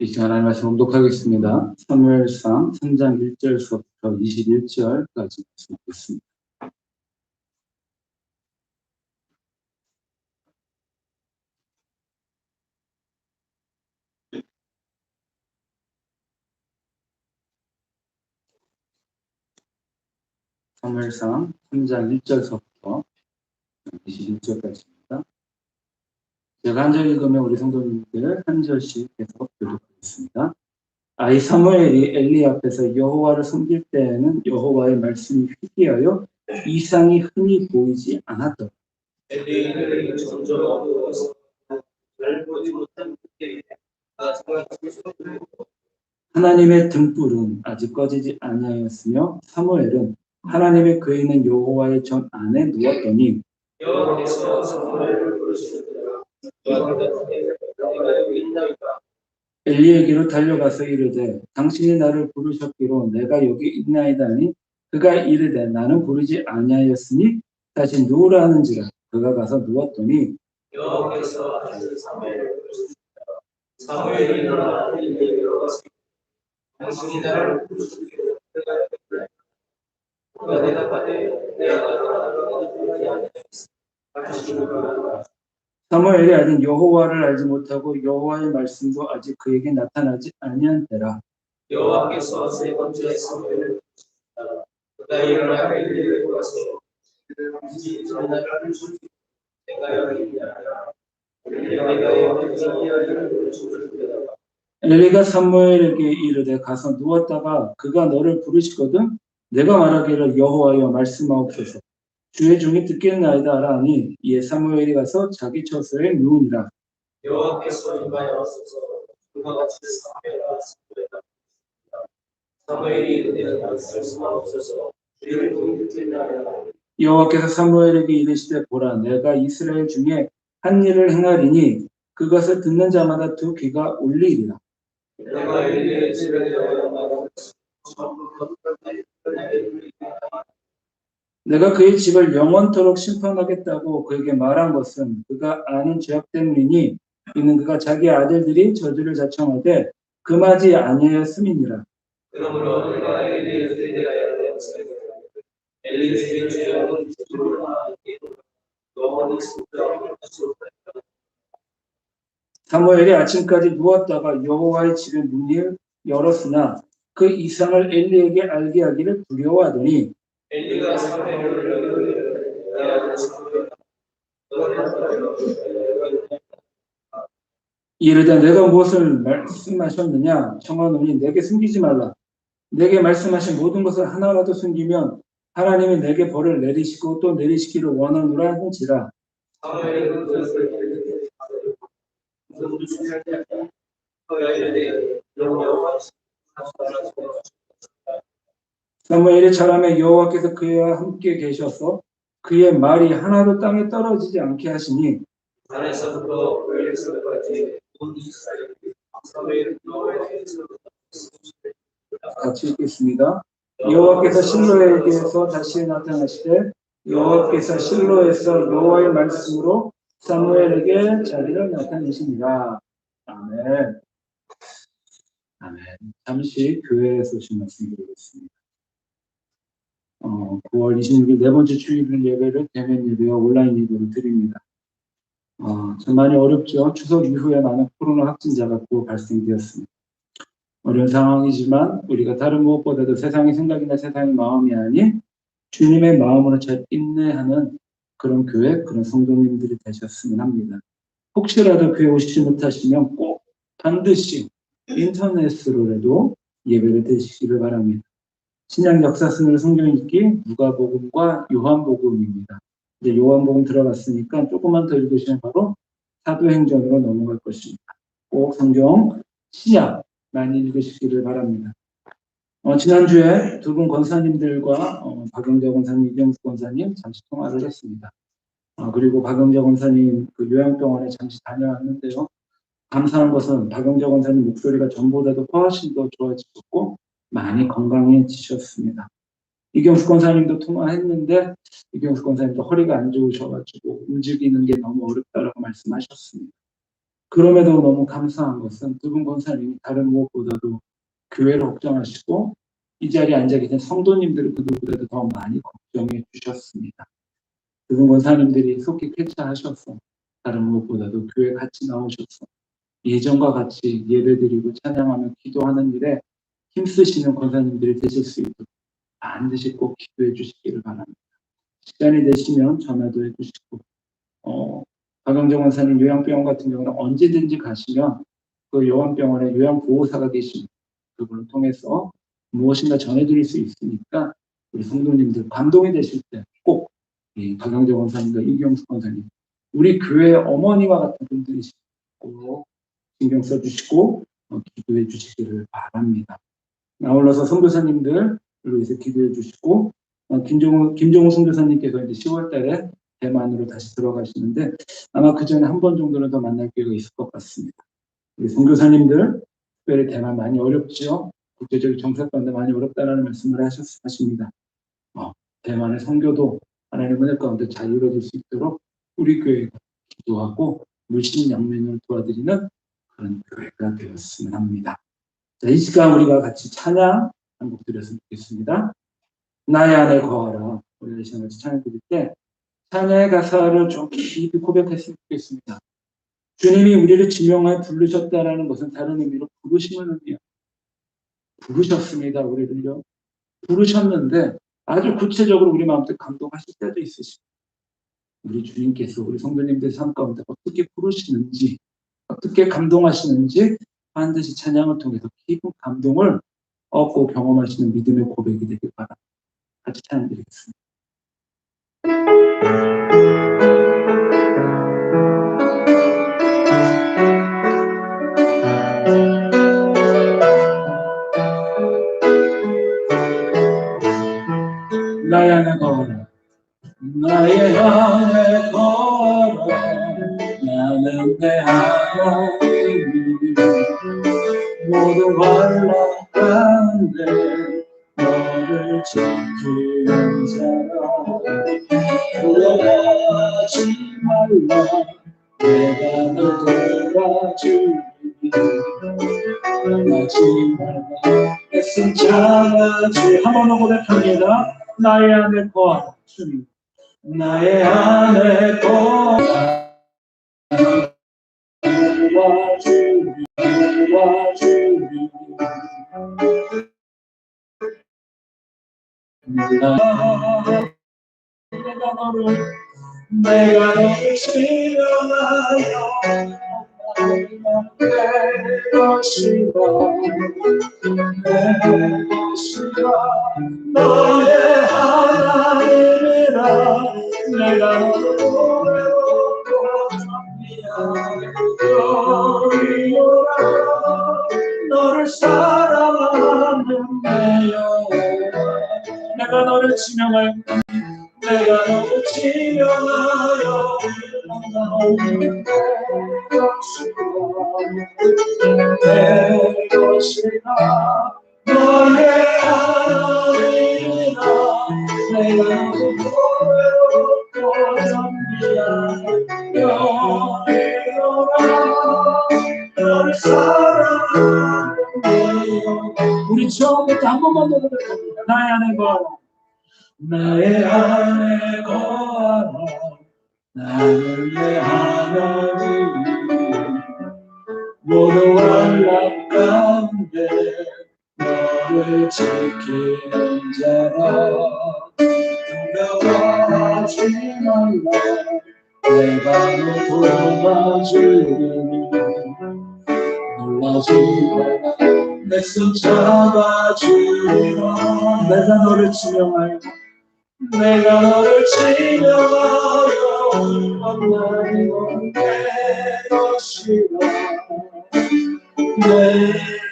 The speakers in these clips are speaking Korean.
이 시간 하나님 말씀 봉독하겠습니다. 사무엘상 3장 1절서부터 21절까지 말씀드리겠습니다. 사무엘상 3장 1절서부터 21절까지입니다. 제가 한 절 읽으면 우리 성도님들 한 절씩 계속 교독하겠습니다. 이 사무엘이 엘리 앞에서 여호와를 섬길 때에는 여호와의 말씀이 희귀하여 이상이 흔히 보이지 않았더라. 엘리는 점점 어두워서 잘 보지 못한 그때에 하나님의 등불은 아직 꺼지지 아니하였으며 사무엘은 하나님의 그에 있는 여호와의 전 안에 누웠더니 여호와께서 사무엘을 부르시더라. 내가 여기 있나이까. 엘리에게로 달려가서 이르되 당신이 나를 부르셨기로 내가 여기 있나이다니 그가 이르되 나는 부르지 아니하였으니 다시 누우라 하는지라. 그가 가서 누웠더니 여호와께서 다시 사무엘을 부르시더라. 사무엘이 일어나 엘리에게로 가서 당신이 나를 부르셨기로 내가 여기 있나이다. 그가 대답하되 내가 너를 부르지 아니하였으니 다시 누우라. 사무엘이 아직 여호와를 알지 못하고 여호와의 말씀도 아직 그에게 나타나지 아니한 때라. 여호와께서 세 번째 사무엘을 부르시니라. 그가 일어나 엘리에게로 가서 당신이 나를 부르셨기로 내가 여기 있나이다. 엘리가 사무엘에게 이르되 가서 누웠다가 그가 너를 부르시거든 내가 말하기를 여호와여 말씀하옵소서. 주의 종이 듣겠나이다 하니 이에 사무엘이 가서 자기 처소에 누우니라. 여호와께서 임하여서 그가 같이 사무엘이 이르되 말씀하옵소서. 주의 종이 듣겠나이다. 여호와께서 사무엘에게 이르시되 보라 내가 이스라엘 중에 한 일을 행하리니 그것을 듣는 자마다 두 귀가 울리리라. 내가 엘리의 집에 내가 그의 집을 영원토록 심판하겠다고 그에게 말한 것은 그가 아는 죄악 때문이니 이는 그가 자기 아들들이 저주를 자청하되 금하지 아니하였음이니라. 그러므로 내가 엘리의 집에 대하여 엘리 주의 죄악은 주로 영원히 사무엘이 아침까지 누웠다가 여호와의 집의 문을 열었으나 그 이상을 엘리에게 알게 하기를 두려워하더니 엘리가 이르되 내가 무엇을 말씀하셨느냐 청하노니 내게 숨기지 말라. 내게 말씀하신 모든 것을 하나라도 숨기면 하나님이 내게 벌을 내리시고 또 내리시기를 원하노라 하는지라. 사무엘이 자라매 여호와께서 그와 함께 계셔서 그의 말이 하나도 땅에 떨어지지 않게 하시니 산에서부터 벨에서까지 온 이스라엘이 사무엘을 같이 읽겠습니다. 여호와께서 실로에게서 다시 나타나시되 여호와께서 실로에서 여호와의 말씀으로 사무엘에게 자기를 나타내시니라. 아멘. 아멘. 잠시 교회에 소식 말씀드리겠습니다. 9월 26일 네 번째 주일 예배를 대면 예배와 온라인 예배로 드립니다. 참 많이 어렵죠. 추석 이후에 많은 코로나 확진자가 또 발생되었습니다. 어려운 상황이지만 우리가 다른 무엇보다도 세상의 생각이나 세상의 마음이 아닌 주님의 마음으로 잘 인내하는 그런 교회, 그런 성도님들이 되셨으면 합니다. 혹시라도 교회 오시지 못하시면 꼭 반드시 인터넷으로라도 예배를 드시기를 바랍니다. 신약 역사순으로 성경 읽기 누가복음과 요한복음입니다. 이제 요한복음 들어갔으니까 조금만 더 읽으시면 바로 사도행전으로 넘어갈 것입니다. 꼭 성경 신약 많이 읽으시기를 바랍니다. 지난주에 두 분 권사님들과 박영재 권사님, 이경수 권사님 잠시 통화를 했습니다. 그리고 박영재 권사님 그 요양병원에 잠시 다녀왔는데요. 감사한 것은 박영재 권사님 목소리가 전보다도 훨씬 더 좋아지셨고 많이 건강해지셨습니다. 이경수 권사님도 통화했는데 이경수 권사님도 허리가 안 좋으셔가지고 움직이는 게 너무 어렵다라고 말씀하셨습니다. 그럼에도 너무 감사한 것은 두 분 권사님이 다른 무엇보다도 교회를 걱정하시고 이 자리에 앉아 계신 성도님들을 그 누구보다도 더 많이 걱정해 주셨습니다. 두 분 권사님들이 속히 쾌차하셔서 다른 무엇보다도 교회 같이 나오셔서 예전과 같이 예배드리고 찬양하며 기도하는 일에 힘쓰시는 권사님들이 되실 수 있도록 반드시 꼭 기도해 주시기를 바랍니다. 시간이 되시면 전화도 해주시고 박영정 원사님 요양병원 같은 경우는 언제든지 가시면 그 요양병원에 요양보호사가 계신 그분을 통해서 무엇인가 전해드릴 수 있으니까 우리 성도님들 감동이 되실 때 꼭 박영정 원사님과 이경수 원사님 우리 교회 어머니와 같은 분들이시고 신경 써주시고 기도해 주시기를 바랍니다. 아울러서 선교사님들 위해서 기도해 주시고 김종우 선교사님께서 이제 10월 달에 대만으로 다시 들어가시는데 아마 그 전에 한 번 정도는 더 만날 기회가 있을 것 같습니다. 우리 선교사님들 특별히 대만 많이 어렵죠. 국제적인 정책 가운데 많이 어렵다라는 말씀을 하십니다. 대만의 선교도 하나님의 은혜 가운데 잘 이루어질 수 있도록 우리 교회가 기도하고 물심양면을 도와드리는 그런 교회가 되었으면 합니다. 자, 이 시간 우리가 같이 찬양 한 곡 드렸으면 좋겠습니다. 나의 안에 거하라. 우리 시간 같이 찬양 드릴 때 찬양의 가사를 좀 깊이 고백했으면 좋겠습니다. 주님이 우리를 지명하여 부르셨다라는 것은 다른 의미로 부르심을 의미해요. 부르셨습니다. 우리를요. 부르셨는데 아주 구체적으로 우리 마음속에 감동하실 때도 있으시고 우리 주님께서 우리 성도님들 삶 가운데 어떻게 부르시는지 어떻게 감동하시는지 반드시 찬양을 통해서 깊은 감동을 얻고 경험하시는 믿음의 고백이 되길 바랍니다. 같이 찬양 드리겠습니다. 나의 안에 거하라. 나의 안에 거하라. 나는 내 하나님 모든 환난 가운데 너를 지키는 자라. 두려워하지 말라. 내가 널 도와주리. 하지 말라. 애쓴 자라지. 한 번 더 고백합니다. 나의 안에 거하라. 주님 나의 안에 거하라. 도와주리. 내가 너를 지명하여 내 것이라 너의 하나님이라. 내가 너를 보내고 너를 오라. 너를 사랑하는 내 영혼아. 내가 너를 지명하여 내가 너를 지명하여 내 것이라. 너의 하나님이라. 내가 너를 보배롭고 정리하여 영원히로라. 너를 사랑하는 우리 처음부터 한 번만 더 부탁합니다. 나의 안에 거하라. 나의 안에 거하라. 나는 내 하나님 모두 환난 가운데 너를 지키는 자라. 두려워하지 말라. 내가 너 도와주리니. 놀라지 말라. 내 손 잡아주리라. 내가 너를 지명하여 내가 너를 지명하여 만나는 내 것이라. 내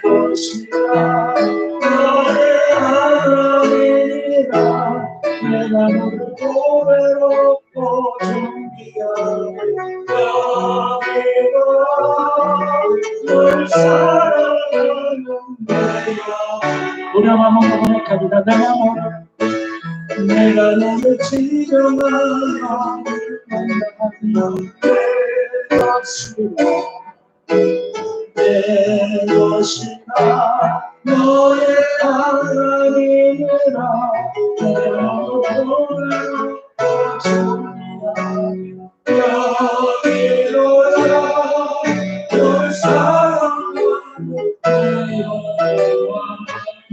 것이라. 너의 하나님이라. 내가 너를 보배롭고 존귀하여 여기노라. 너를 사랑하는 내 영혼. 우리 한번 고백합니다. 내 영혼 내가 너를 지명하여 만나는 내 것이라. 것이다. 너의 하나님이라 여기로라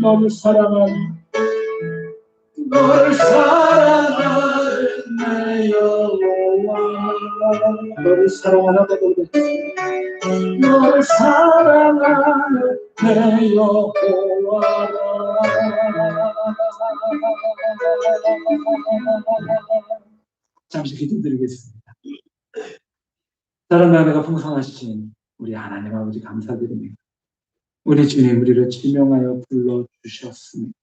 널 사랑하는 내 여호와 너를 사랑하는 내 여호와 너를 사랑하는 너를 사랑하는 내 여호와 잠시 기도드리겠습니다. 다른 나라가 풍성하신 우리 하나님 아버지 감사드립니다. 우리 주님 우리를 지명하여 불러주셨습니다.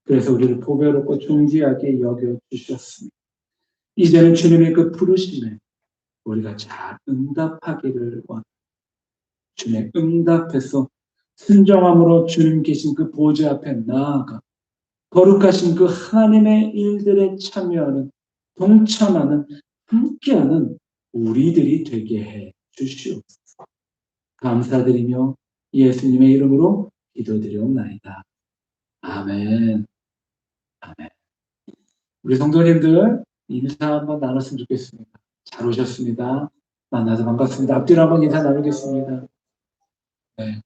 그래서 우리를 보배롭고 존귀하게 여겨주셨습니다. 이제는 주님의 그 부르심에 우리가 잘 응답하기를 원합니다. 주님의 응답해서 순종함으로 주님 계신 그 보좌 앞에 나아가 거룩하신 그 하나님의 일들에 참여하는, 동참하는, 함께하는 우리들이 되게 해 주시옵소서. 감사드리며 예수님의 이름으로 기도드리옵나이다. 아멘. 아멘. 우리 성도님들 인사 한번 나눴으면 좋겠습니다. 잘 오셨습니다. 만나서 반갑습니다. 앞뒤로 한번 인사 나누겠습니다. 네.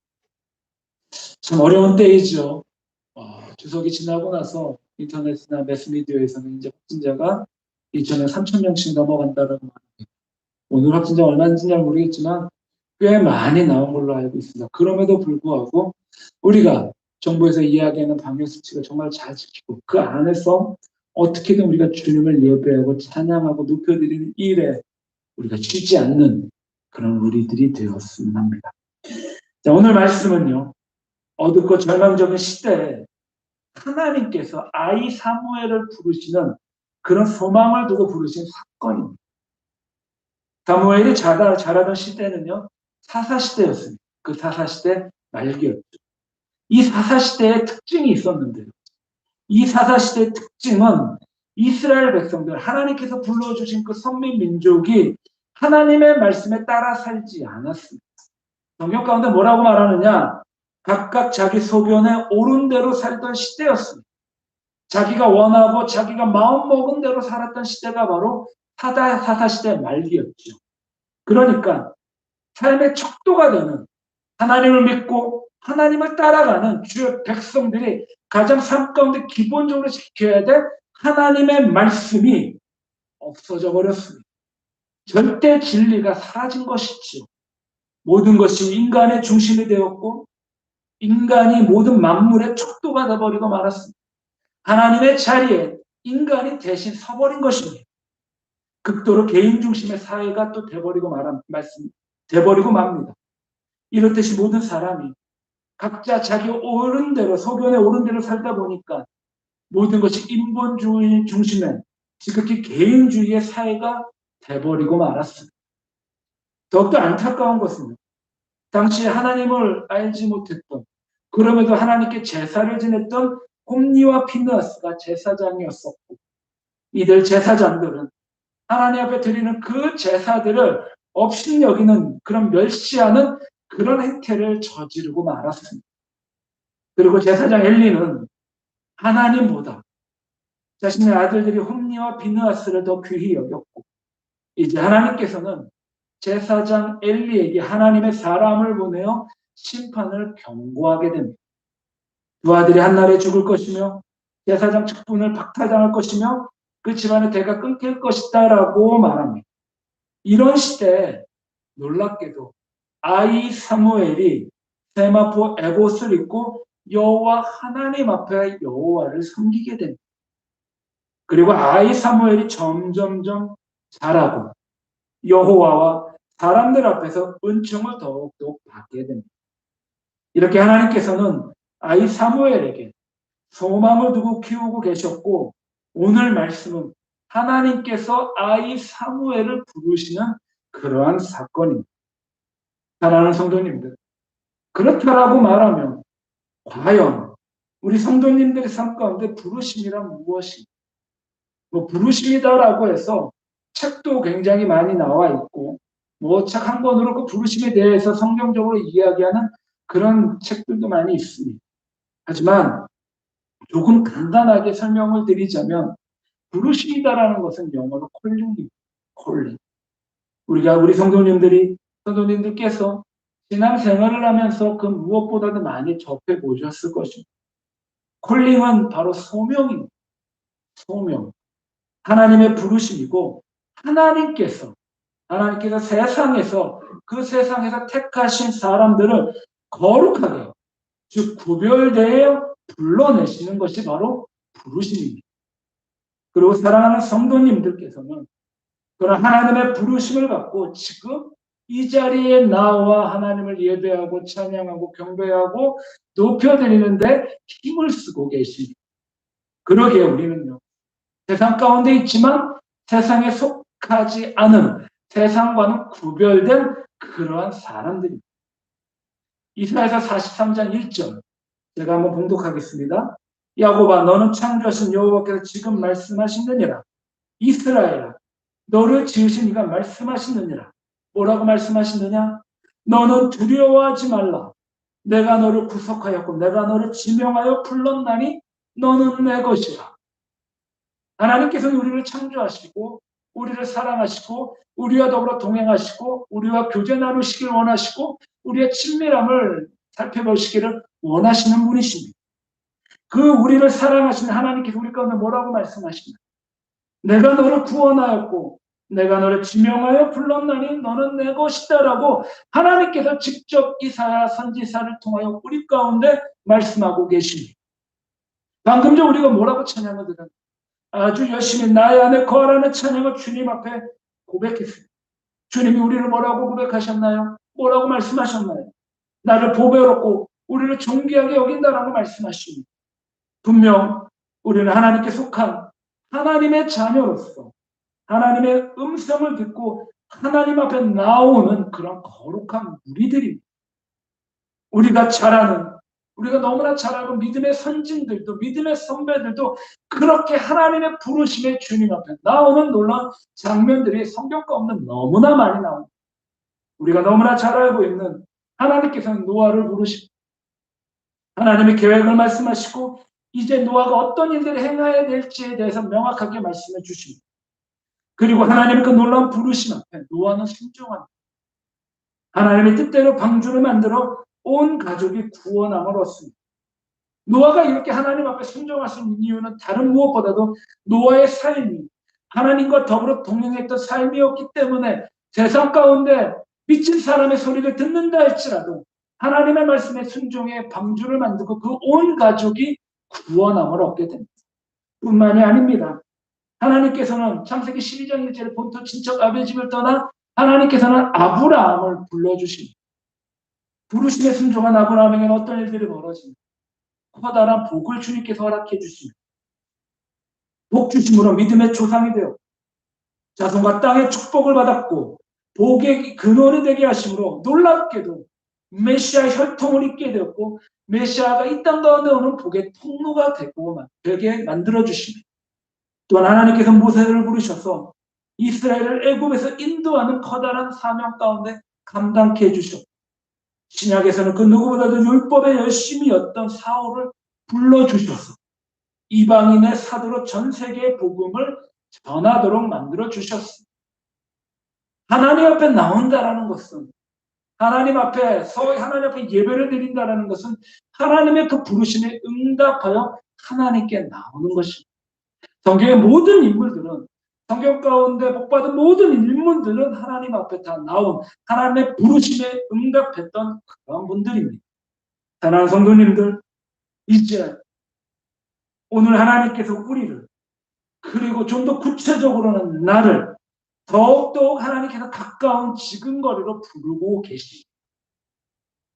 참 어려운 때이죠. 추석이 지나고 나서 인터넷이나 매스미디어에서는 이제 확진자가 2,000명, 3,000명씩 넘어간다는 말입니다. 오늘 확진자 얼마인지 잘 모르겠지만 꽤 많이 나온 걸로 알고 있습니다. 그럼에도 불구하고 우리가 정부에서 이야기하는 방역 수칙을 정말 잘 지키고 그 안에서 어떻게든 우리가 주님을 예배하고 찬양하고 높여드리는 일에 우리가 쉬지 않는 그런 우리들이 되었으면 합니다. 자, 오늘 말씀은요. 어둡고 절망적인 시대에 하나님께서 아이 사무엘을 부르시는 그런 소망을 두고 부르신 사건입니다. 사무엘이 자라던 시대는요. 사사시대였습니다. 그 사사시대 말기였죠. 이 사사시대의 특징이 있었는데요. 이 사사시대의 특징은 이스라엘 백성들, 하나님께서 불러주신 그 선민 민족이 하나님의 말씀에 따라 살지 않았습니다. 성경 가운데 뭐라고 말하느냐? 각각 자기 소견에 옳은 대로 살던 시대였습니다. 자기가 원하고 자기가 마음먹은 대로 살았던 시대가 바로 사사시대 말기였죠. 그러니까 삶의 척도가 되는 하나님을 믿고 하나님을 따라가는 주의 백성들이 가장 삶 가운데 기본적으로 지켜야 될 하나님의 말씀이 없어져 버렸습니다. 절대 진리가 사라진 것이죠. 모든 것이 인간의 중심이 되었고 인간이 모든 만물의 척도가 되어버리고 말았습니다. 하나님의 자리에 인간이 대신 서버린 것입니다. 극도로 개인 중심의 사회가 또 돼버리고 맙니다. 이렇듯이 모든 사람이 각자 자기 옳은 대로 소견에 옳은 대로 살다 보니까 모든 것이 인본주의 중심의 지극히 개인주의의 사회가 돼버리고 말았습니다. 더욱더 안타까운 것은 당시 하나님을 알지 못했던 그럼에도 하나님께 제사를 지냈던 홈리와 피느하스가 제사장이었었고 이들 제사장들은 하나님 앞에 드리는 그 제사들을 업신여기는 그런 멸시하는 그런 행태를 저지르고 말았습니다. 그리고 제사장 엘리는 하나님보다 자신의 아들들이 홈리와 비느하스를 더 귀히 여겼고 이제 하나님께서는 제사장 엘리에게 하나님의 사람을 보내어 심판을 경고하게 됩니다. 두 아들이 한날에 죽을 것이며 제사장 직분을 박탈당할 것이며 그 집안의 대가 끊길 것이다 라고 말합니다. 이런 시대에 놀랍게도 아이 사무엘이 세마포 에봇을 입고 여호와 하나님 앞에 여호와를 섬기게 됩니다. 그리고 아이 사무엘이 점점점 자라고 여호와와 사람들 앞에서 은총을 더욱더 받게 됩니다. 이렇게 하나님께서는 아이 사무엘에게 소망을 두고 키우고 계셨고 오늘 말씀은 하나님께서 아이 사무엘을 부르시는 그러한 사건입니다. 사랑하는 성도님들, 그렇다라고 말하면 과연 우리 성도님들의 삶 가운데 부르심이란 무엇인가? 부르심이다라고 해서 책도 굉장히 많이 나와 있고 뭐 책 한 권으로 그 부르심에 대해서 성경적으로 이야기하는 그런 책들도 많이 있습니다. 하지만 조금 간단하게 설명을 드리자면 부르심이다라는 것은 영어로 콜링입니다. 콜링. 우리 성도님들께서 신앙 생활을 하면서 그 무엇보다도 많이 접해 보셨을 것입니다. 콜링은 바로 소명입니다. 소명. 하나님의 부르심이고 하나님께서 세상에서 그 세상에서 택하신 사람들을 거룩하게 즉 구별되어 불러내시는 것이 바로 부르심입니다. 그리고 사랑하는 성도님들께서는 그런 하나님의 부르심을 받고 지금 이 자리에 나와 하나님을 예배하고 찬양하고 경배하고 높여드리는데 힘을 쓰고 계십니다. 그러기에 우리는요. 세상 가운데 있지만 세상에 속하지 않은 세상과는 구별된 그러한 사람들입니다. 이사야서 43장 1절 제가 한번 봉독하겠습니다. 야곱아 너는 창조하신 여호와께서 지금 말씀하시느니라. 이스라엘아 너를 지으신 이가 말씀하시느니라. 뭐라고 말씀하시느냐? 너는 두려워하지 말라. 내가 너를 구속하였고 내가 너를 지명하여 불렀나니 너는 내 것이라. 하나님께서는 우리를 창조하시고 우리를 사랑하시고 우리와 더불어 동행하시고 우리와 교제 나누시길 원하시고 우리의 친밀함을 살펴보시기를 원하시는 분이십니다. 그 우리를 사랑하시는 하나님께서 우리 가운데 뭐라고 말씀하십니까? 내가 너를 구원하였고 내가 너를 지명하여 불렀나니 너는 내 것이다라고 하나님께서 직접 이사야 선지자를 통하여 우리 가운데 말씀하고 계십니다. 방금 전 우리가 뭐라고 찬양을 드렸나요? 아주 열심히 나의 안에 거하라는 찬양을 주님 앞에 고백했습니다. 주님이 우리를 뭐라고 고백하셨나요? 뭐라고 말씀하셨나요? 나를 보배롭고 우리를 존귀하게 여긴다라고 말씀하십니다. 분명 우리는 하나님께 속한 하나님의 자녀로서 하나님의 음성을 듣고 하나님 앞에 나오는 그런 거룩한 우리들입니다. 우리가 너무나 잘 알고 믿음의 선진들도 믿음의 선배들도 그렇게 하나님의 부르심에 주님 앞에 나오는 놀라운 장면들이 성경 가운데 너무나 많이 나옵니다. 우리가 너무나 잘 알고 있는 하나님께서는 노아를 부르시고 하나님의 계획을 말씀하시고 이제 노아가 어떤 일들을 행해야 될지에 대해서 명확하게 말씀해 주십니다. 그리고 하나님의 그 놀라운 부르심 앞에 노아는 순종합니다. 하나님의 뜻대로 방주를 만들어 온 가족이 구원함을 얻습니다. 노아가 이렇게 하나님 앞에 순종할 수 있는 이유는 다른 무엇보다도 노아의 삶이 하나님과 더불어 동행했던 삶이었기 때문에 세상 가운데 미친 사람의 소리를 듣는다 할지라도 하나님의 말씀에 순종해 방주를 만들고 그 온 가족이 구원함을 얻게 됩니다. 뿐만이 아닙니다. 하나님께서는 창세기 12장 1절에 본토 친척 아벨 집을 떠나 하나님께서는 아브라함을 불러주십니다. 부르심에 순종한 아브라함에게는 어떤 일들이 벌어집니다. 커다란 복을 주님께서 허락해 주십니다. 복 주심으로 믿음의 조상이 되어 자손과 땅의 축복을 받았고 복의 근원이 되게 하심으로 놀랍게도 메시아 혈통을 입게 되었고 메시아가 이 땅 가운데 오는 복의 통로가 되게 만들어 주십니다. 또한 하나님께서 모세를 부르셔서 이스라엘을 애굽에서 인도하는 커다란 사명 가운데 감당케 해주셨고 신약에서는 그 누구보다도 율법에 열심이었던 사울을 불러주셔서 이방인의 사도로 전 세계의 복음을 전하도록 만들어 주셨습니다. 하나님 앞에 나온다라는 것은 하나님 앞에 예배를 드린다라는 것은 하나님의 그 부르심에 응답하여 하나님께 나오는 것입니다. 성경의 모든 인물들은 성경 가운데 복받은 모든 인물들은 하나님 앞에 다 나온 하나님의 부르심에 응답했던 그런 분들입니다. 사랑하는 성도님들, 이제 오늘 하나님께서 우리를 그리고 좀 더 구체적으로는 나를 더욱더 하나님께서 가까운 지근거리로 부르고 계십니다.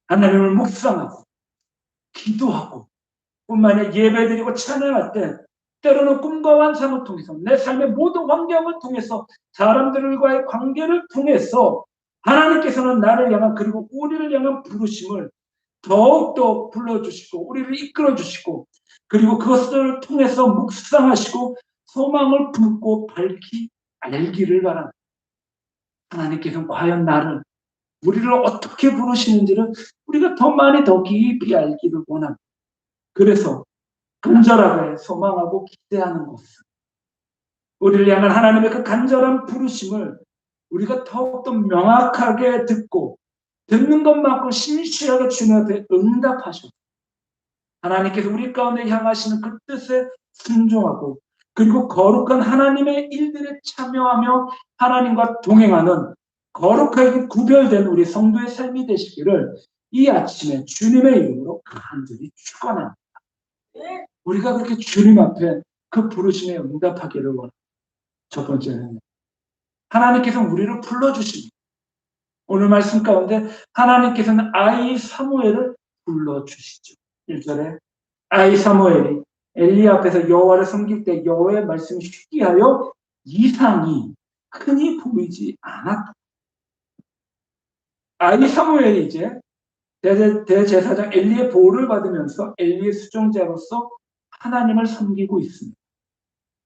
하나님을 묵상하고 기도하고 뿐만 아니라 예배드리고 찬양할 때 때로는 꿈과 환상을 통해서 내 삶의 모든 환경을 통해서 사람들과의 관계를 통해서 하나님께서는 나를 향한 그리고 우리를 향한 부르심을 더욱더 불러주시고 우리를 이끌어주시고 그리고 그것을 통해서 묵상하시고 소망을 품고 밝히 알기를 바랍니다. 하나님께서는 과연 나를, 우리를 어떻게 부르시는지를 우리가 더 많이 더 깊이 알기를 원합니다. 그래서 간절하게 소망하고 기대하는 것은 우리를 향한 하나님의 그 간절한 부르심을 우리가 더욱더 명확하게 듣고 듣는 것만큼 신실하게 주님 앞에 응답하셔서 하나님께서 우리 가운데 향하시는 그 뜻에 순종하고 그리고 거룩한 하나님의 일들에 참여하며 하나님과 동행하는 거룩하게 구별된 우리 성도의 삶이 되시기를 이 아침에 주님의 이름으로 간절히 축원합니다. 우리가 그렇게 주님 앞에 그 부르심에 응답하기를 원합니다. 첫 번째는 하나님께서 우리를 불러주십니다. 오늘 말씀 가운데 하나님께서는 아이 사무엘을 불러주시죠. 1절에 아이 사무엘이 엘리 앞에서 여호와를 섬길 때 여호와의 말씀이 희귀하여 이상이 흔히 보이지 않았다. 아이 사무엘이 이제 대제사장 엘리의 보호를 받으면서 엘리의 수종자로서 하나님을 섬기고 있습니다.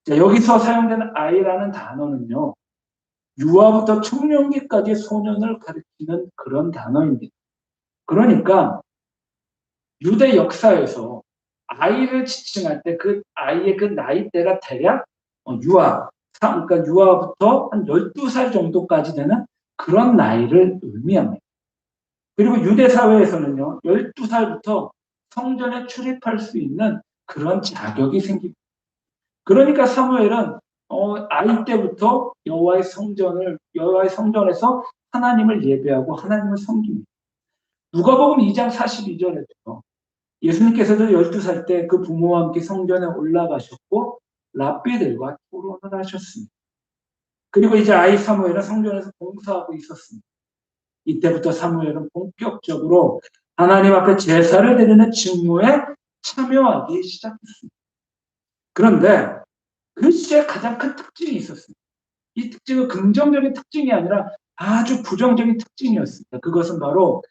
자, 여기서 사용되는 아이라는 단어는요, 유아부터 청년기까지 소년을 가리키는 그런 단어입니다. 그러니까 유대 역사에서 아이를 지칭할 때 그 아이의 그 나이대가 대략 그러니까 유아부터 한 12살 정도까지 되는 그런 나이를 의미합니다. 그리고 유대 사회에서는요, 12살부터 성전에 출입할 수 있는 그런 자격이 생깁니다. 그러니까 사무엘은 아이 때부터 여호와의 성전에서 하나님을 예배하고 하나님을 섬깁니다. 누가복음 2장 42절에도 예수님께서도 12살 때 그 부모와 함께 성전에 올라가셨고 랍비들과 토론을 하셨습니다. 그리고 이제 아이 사무엘은 성전에서 봉사하고 있었습니다. 이때부터 사무엘은 본격적으로 하나님 앞에 제사를 드리는 직무에 참여하기 시작했습니다. 그런데 그 시대에 가장 큰 특징이 있었습니다. 이 특징은 긍정적인 특징이 아니라 아주 부정적인 특징이었습니다. 그것은 바로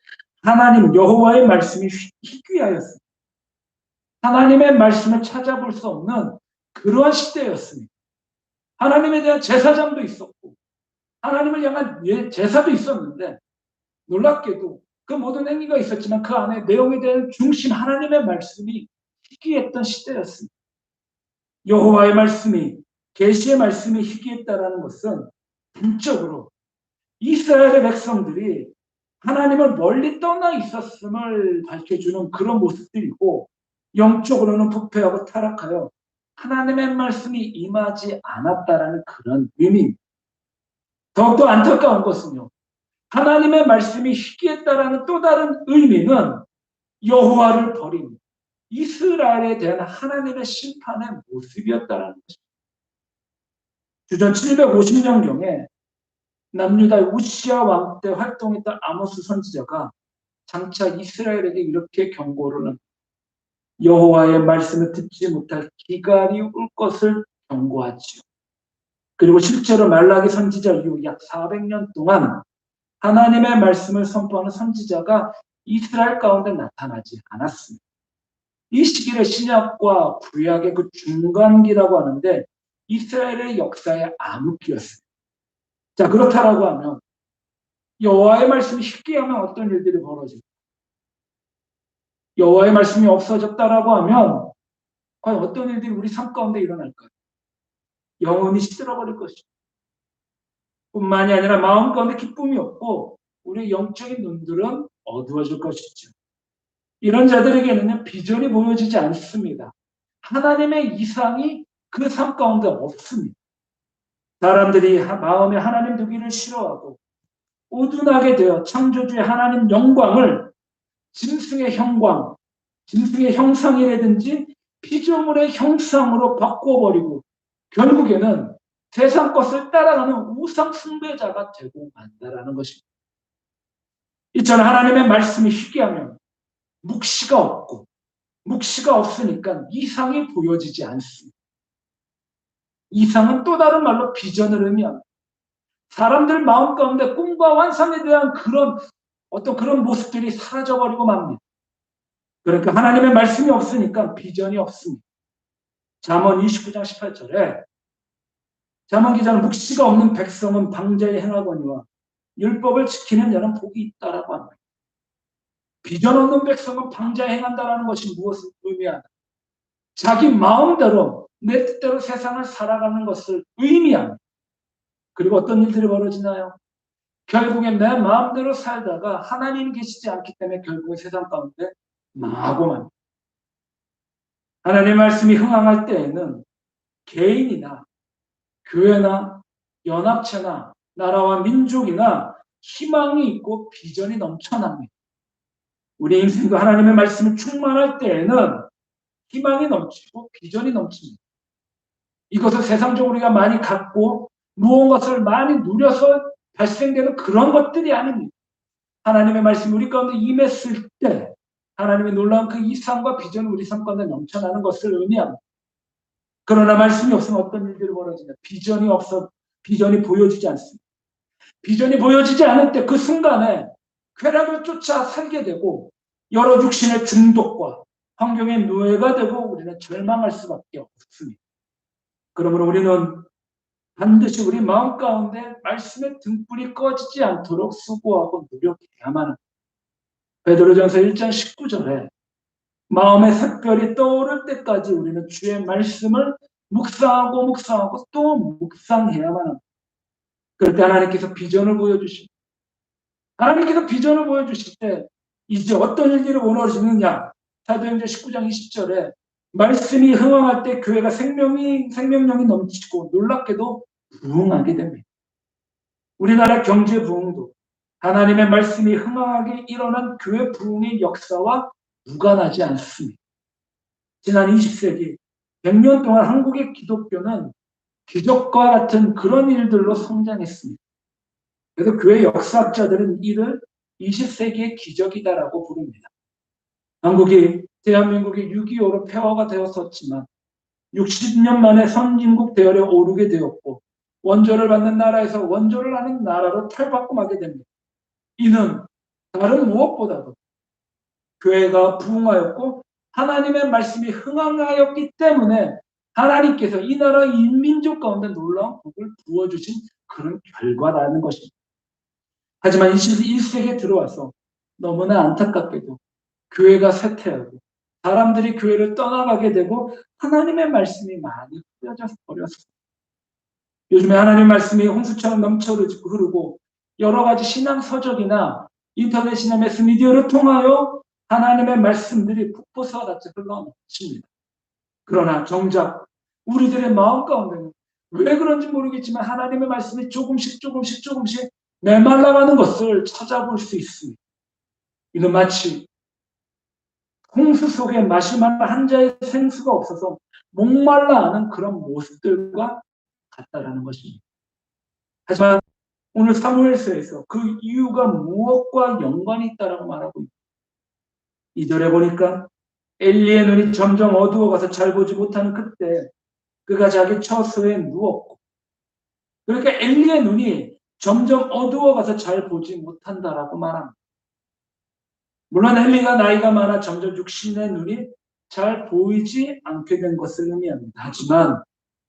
하나님 여호와의 말씀이 희귀하였습니다. 하나님의 말씀을 찾아볼 수 없는 그러한 시대였습니다. 하나님에 대한 제사장도 있었고 하나님을 향한 제사도 있었는데 놀랍게도 그 모든 행위가 있었지만 그 안에 내용에 대한 중심 하나님의 말씀이 희귀했던 시대였습니다. 여호와의 말씀이 계시의 말씀이 희귀했다라는 것은 단적으로 이스라엘의 백성들이 하나님을 멀리 떠나 있었음을 밝혀주는 그런 모습들이고 영적으로는 부패하고 타락하여 하나님의 말씀이 임하지 않았다라는 그런 의미입니다. 더욱더 안타까운 것은요, 하나님의 말씀이 희귀했다라는 또 다른 의미는 여호와를 버린 이스라엘에 대한 하나님의 심판의 모습이었다는 것입니다. 주전 750년경에 남유다 우시아 왕 때 활동했던 아모스 선지자가 장차 이스라엘에게 이렇게 경고를 합니다. 여호와의 말씀을 듣지 못할 기갈이 올 것을 경고하지요. 그리고 실제로 말라기 선지자 이후 약 400년 동안 하나님의 말씀을 선포하는 선지자가 이스라엘 가운데 나타나지 않았습니다. 이 시기를 신약과 구약의 그 중간기라고 하는데 이스라엘의 역사의 암흑기였습니다. 자, 그렇다라고 하면 여호와의 말씀이 희귀하면 어떤 일들이 벌어집니까? 여호와의 말씀이 없어졌다라고 하면 과연 어떤 일들이 우리 삶 가운데 일어날까요? 영혼이 시들어버릴 것이죠. 뿐만이 아니라 마음 가운데 기쁨이 없고 우리의 영적인 눈들은 어두워질 것이죠. 이런 자들에게는 비전이 보여지지 않습니다. 하나님의 이상이 그 삶 가운데 없습니다. 사람들이 마음에 하나님 두기를 싫어하고 우둔하게 되어 창조주의 하나님 영광을 짐승의 형광, 짐승의 형상이라든지 피조물의 형상으로 바꿔버리고 결국에는 세상 것을 따라가는 우상 숭배자가 되고 만다라는 것입니다. 이처럼 하나님의 말씀이 희귀하면 묵시가 없고 묵시가 없으니까 이상이 보여지지 않습니다. 이상은 또 다른 말로 비전을 의미합니다. 사람들 마음 가운데 꿈과 환상에 대한 그런 모습들이 사라져버리고 맙니다. 그러니까 하나님의 말씀이 없으니까 비전이 없습니다. 잠언 29장 18절에 잠언 기자는 묵시가 없는 백성은 방자에 행하거니와 율법을 지키는 자는 복이 있다라고 합니다. 비전 없는 백성은 방자에 행한다라는 것이 무엇을 의미하나? 자기 마음대로 내 뜻대로 세상을 살아가는 것을 의미합니다. 그리고 어떤 일들이 벌어지나요? 결국엔 내 마음대로 살다가 하나님이 계시지 않기 때문에 결국은 세상 가운데 망하고 맙니다. 하나님의 말씀이 흥황할 때에는 개인이나 교회나 연합체나 나라와 민족이나 희망이 있고 비전이 넘쳐납니다. 우리 인생도 하나님의 말씀이 충만할 때에는 희망이 넘치고 비전이 넘칩니다. 이것을 세상적으로 우리가 많이 갖고 무언가를 많이 누려서 발생되는 그런 것들이 아닙니다. 하나님의 말씀이 우리 가운데 임했을 때 하나님의 놀라운 그 이상과 비전이 우리 삶 가운데 넘쳐나는 것을 의미합니다. 그러나 말씀이 없으면 어떤 일들이 벌어지냐? 비전이 보여지지 않습니다. 비전이 보여지지 않을 때 그 순간에 쾌락을 쫓아 살게 되고 여러 육신의 중독과 환경의 노예가 되고 우리는 절망할 수밖에 없습니다. 그러므로 우리는 반드시 우리 마음 가운데 말씀의 등불이 꺼지지 않도록 수고하고 노력해야만 합니다. 베드로전서 1장 19절에 마음의 샛별이 떠오를 때까지 우리는 주의 말씀을 묵상하고 또 묵상해야만 합니다. 그럴 때 하나님께서 비전을 보여주십니다. 하나님께서 비전을 보여주실 때 이제 어떤 일들이 벌어지느냐? 사도행전 19장 20절에 말씀이 흥황할 때 교회가 생명력이 넘치고 놀랍게도 부흥하게 됩니다. 우리나라 경제 부흥도 하나님의 말씀이 흥황하게 일어난 교회 부흥의 역사와 무관하지 않습니다. 지난 20세기 100년 동안 한국의 기독교는 기적과 같은 그런 일들로 성장했습니다. 그래서 교회 역사학자들은 이를 20세기의 기적이다라고 부릅니다. 한국이 대한민국이 6.25로 폐허가 되었었지만 60년 만에 선진국 대열에 오르게 되었고 원조를 받는 나라에서 원조를 하는 나라로 탈바꿈하게 됩니다. 이는 다른 무엇보다도 교회가 부흥하였고 하나님의 말씀이 흥황하였기 때문에 하나님께서 이 나라 인민족 가운데 놀라운 복을 부어주신 그런 결과라는 것입니다. 하지만 21세기에 들어와서 너무나 안타깝게도 교회가 쇠퇴하고 사람들이 교회를 떠나가게 되고 하나님의 말씀이 많이 흐려져 버렸습니다. 요즘에 하나님의 말씀이 홍수처럼 넘쳐 흐르고 여러 가지 신앙 서적이나 인터넷이나 매스미디어를 통하여 하나님의 말씀들이 폭포수와 같이 흘러넘칩니다. 그러나 정작 우리들의 마음 가운데는 왜 그런지 모르겠지만 하나님의 말씀이 조금씩 메말라가는 것을 찾아볼 수 있습니다. 이는 마치 홍수 속에 마실 만한 한 자의 생수가 없어서 목말라 하는 그런 모습들과 같다라는 것입니다. 하지만 오늘 사무엘서에서 그 이유가 무엇과 연관이 있다라고 말하고 있습니다. 2절에 보니까 엘리의 눈이 점점 어두워가서 잘 보지 못하는 그때 그가 자기 처소에 누웠고, 그러니까 엘리의 눈이 점점 어두워가서 잘 보지 못한다라고 말합니다. 물론 엘리가 나이가 많아 점점 육신의 눈이 잘 보이지 않게 된 것을 의미합니다. 하지만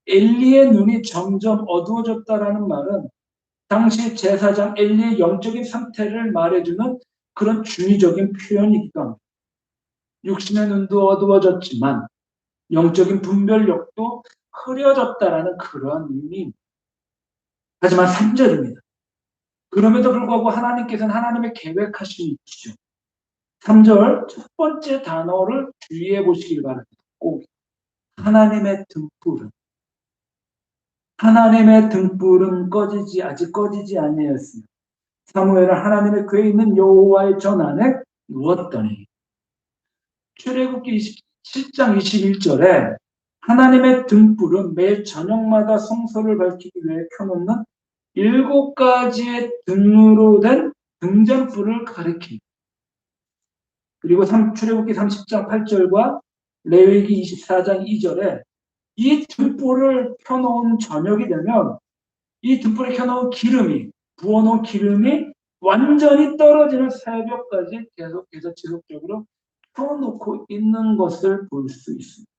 엘리의 눈이 점점 어두워졌다라는 말은 당시 제사장 엘리의 영적인 상태를 말해주는 그런 중의적인 표현이기도 합니다. 육신의 눈도 어두워졌지만 영적인 분별력도 흐려졌다라는 그러한 의미입니다. 하지만 3절입니다. 그럼에도 불구하고 하나님께서는 하나님의 계획하심이 있죠. 3절 첫 번째 단어를 주의해 보시길 바랍니다. 꼭 하나님의 등불은 아직 꺼지지 아니하였습니다. 사무엘은 하나님의 궤에 있는 여호와의 전 안에 누웠더니, 출애굽기 27장 21절에 하나님의 등불은 매일 저녁마다 성소를 밝히기 위해 켜놓는 7가지의 등으로 된 등잔불을 가리킵니다. 그리고 출애굽기 30장 8절과 레위기 24장 2절에 이 등불을 켜놓은 저녁이 되면 이 등불에 켜놓은 부어놓은 기름이 완전히 떨어지는 새벽까지 계속해서 지속적으로 켜놓고 있는 것을 볼 수 있습니다.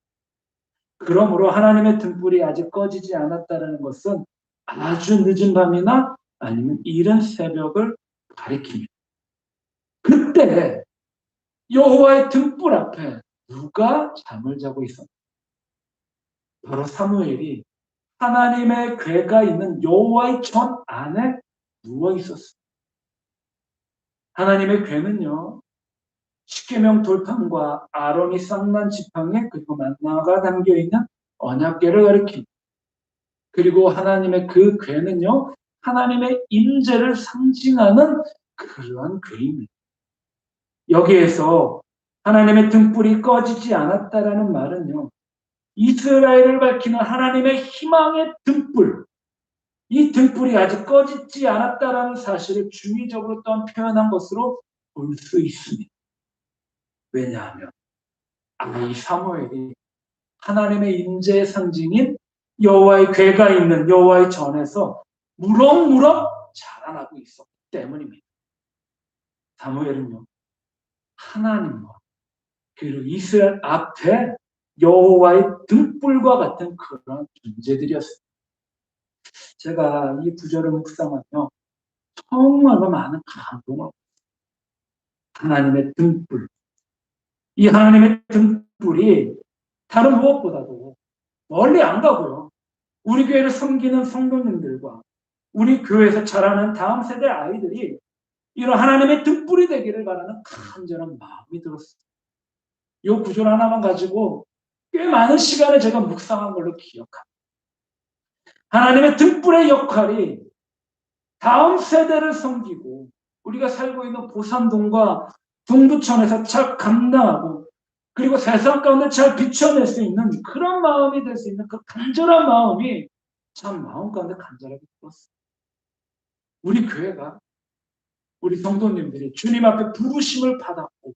그러므로 하나님의 등불이 아직 꺼지지 않았다는 것은 아주 늦은 밤이나 아니면 이른 새벽을 가리킵니다. 그때 여호와의 등불 앞에 누가 잠을 자고 있었나? 바로 사무엘이 하나님의 궤가 있는 여호와의 전 안에 누워 있었어요. 하나님의 궤는요, 십계명 돌판과 아론이 쌍난 지팡이 그리고 만나가 담겨 있는 언약궤를 가리킵니다. 그리고 하나님의 그 궤는요, 하나님의 임재를 상징하는 그러한 궤입니다. 여기에서 하나님의 등불이 꺼지지 않았다라는 말은요, 이스라엘을 밝히는 하나님의 희망의 등불, 이 등불이 아직 꺼지지 않았다라는 사실을 중의적으로 또한 표현한 것으로 볼 수 있습니다. 왜냐하면 이 사무엘이 하나님의 임재의 상징인 여호와의 궤가 있는 여호와의 전에서 무럭무럭 자라나고 있었기 때문입니다. 사무엘은요, 하나님과 그리고 이스라엘 앞에 여호와의 등불과 같은 그런 존재들이었습니다. 제가 이 구절을 묵상하며 정말로 많은 감동을 하나님의 등불, 이 하나님의 등불이 다른 무엇보다도 멀리 안 가고요, 우리 교회를 섬기는 성도님들과 우리 교회에서 자라는 다음 세대 아이들이 이런 하나님의 등불이 되기를 바라는 간절한 마음이 들었습니다. 이 구절 하나만 가지고 꽤 많은 시간을 제가 묵상한 걸로 기억합니다. 하나님의 등불의 역할이 다음 세대를 섬기고 우리가 살고 있는 보산동과 동부천에서 잘 감당하고 그리고 세상 가운데 잘 비춰낼 수 있는 그런 마음이 될 수 있는 그 간절한 마음이 참 마음 가운데 간절하게 들었어요. 우리 교회가, 우리 성도님들이 주님 앞에 부르심을 받았고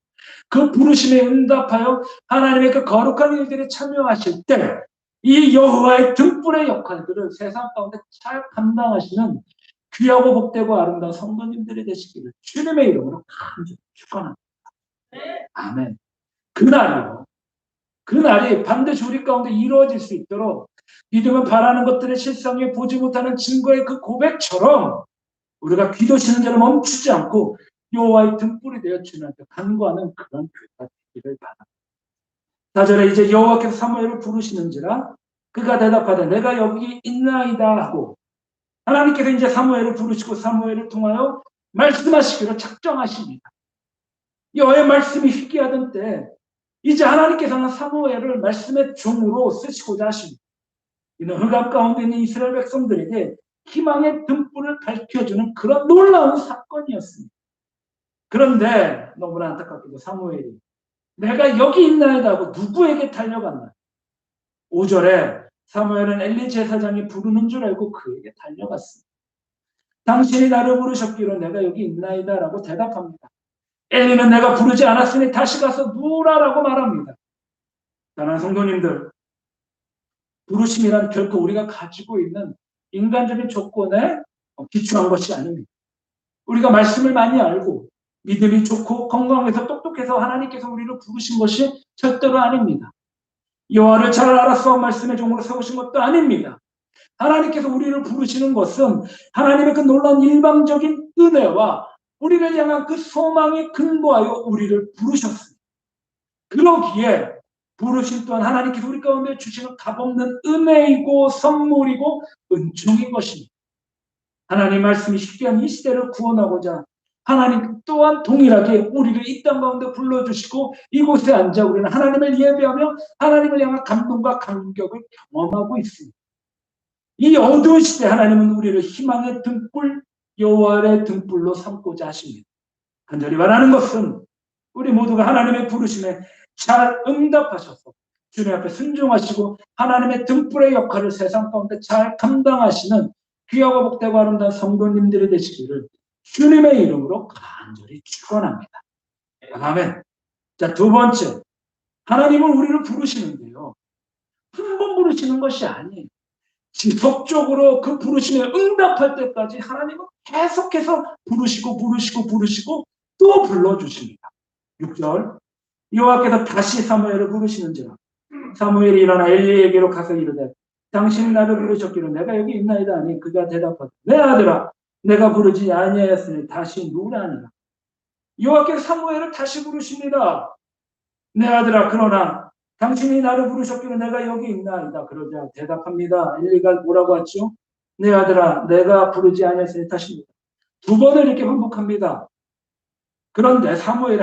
그 부르심에 응답하여 하나님의 그 거룩한 일들에 참여하실 때 이 여호와의 등불의 역할들을 세상 가운데 잘 감당하시는 귀하고 복되고 아름다운 성도님들이 되시기를 주님의 이름으로 간절히 축원합니다. 아멘. 그날이 반드시 우리 가운데 이루어질 수 있도록 믿으면 바라는 것들의 실상에 보지 못하는 증거의 그 고백처럼 우리가 기도시는 자를 멈추지 않고 여호와의 등불이 되어 주님한테 간구하는 그런 교회가 되기를 바랍니다. 4절에 이제 여호와께서 사무엘을 부르시는지라 그가 대답하되 내가 여기 있나이다 하고 하나님께서 이제 사무엘을 부르시고 사무엘을 통하여 말씀하시기로 작정하십니다. 여호와의 말씀이 희귀하던 때 이제 하나님께서는 사무엘을 말씀의 종으로 쓰시고자 하십니다. 이는 흑암 가운데 있는 이스라엘 백성들에게 희망의 등불을 밝혀주는 그런 놀라운 사건이었습니다. 그런데 너무나 안타깝게도 사무엘이 내가 여기 있나이다 하고 누구에게 달려갔나? 5절에 사무엘은 엘리 제사장이 부르는 줄 알고 그에게 달려갔습니다. 당신이 나를 부르셨기로 내가 여기 있나이다 라고 대답합니다. 엘리는 내가 부르지 않았으니 다시 가서 누우라라고 말합니다. 사랑하는 성도님들, 부르심이란 결코 우리가 가지고 있는 인간적인 조건에 기초한 것이 아닙니다. 우리가 말씀을 많이 알고 믿음이 좋고 건강해서 똑똑해서 하나님께서 우리를 부르신 것이 절대로 아닙니다. 여호와를 잘 알아서 말씀의 종으로 세우신 것도 아닙니다. 하나님께서 우리를 부르시는 것은 하나님의 그 놀라운 일방적인 은혜와 우리를 향한 그 소망에 근거하여 우리를 부르셨습니다. 그러기에 부르심 또한 하나님께서 우리 가운데 주시는 값없는 은혜이고 선물이고 은총인 것입니다. 하나님 말씀이 쉽게한 이 시대를 구원하고자 하나님 또한 동일하게 우리를 이 땅 가운데 불러주시고 이곳에 앉아 우리는 하나님을 예배하며 하나님을 향한 감동과 감격을 경험하고 있습니다. 이 어두운 시대 하나님은 우리를 희망의 등불, 여호와의 등불로 삼고자 하십니다. 간절히 바라는 것은 우리 모두가 하나님의 부르심에 잘 응답하셔서 주님 앞에 순종하시고 하나님의 등불의 역할을 세상 가운데 잘 감당하시는 귀하고 복되고 아름다운 성도님들이 되시기를 주님의 이름으로 간절히 축원합니다. 아멘. 자, 두 번째, 하나님은 우리를 부르시는데요, 한 번 부르시는 것이 아니에요. 지속적으로 그 부르심에 응답할 때까지 하나님은 계속해서 부르시고 또 불러주십니다. 6절, 여호와께서 다시 사무엘을 부르시는지라 사무엘이 일어나 엘리에게로 가서 이르되 당신이 나를 부르셨기로 내가 여기 있나이다 하니 그가 대답하되 내 아들아 내가 부르지 아니하였으니 다시 누우라니라. 여호와께서 사무엘을 다시 부르십니다. 내 아들아, 그러나 당신이 나를 부르셨기로 내가 여기 있나이다. 그러자 대답합니다. 엘리가 뭐라고 하죠? 내 아들아, 내가 부르지 아니하였으니 다시 누우라. 두 번을 이렇게 반복합니다. 그런데 사무엘이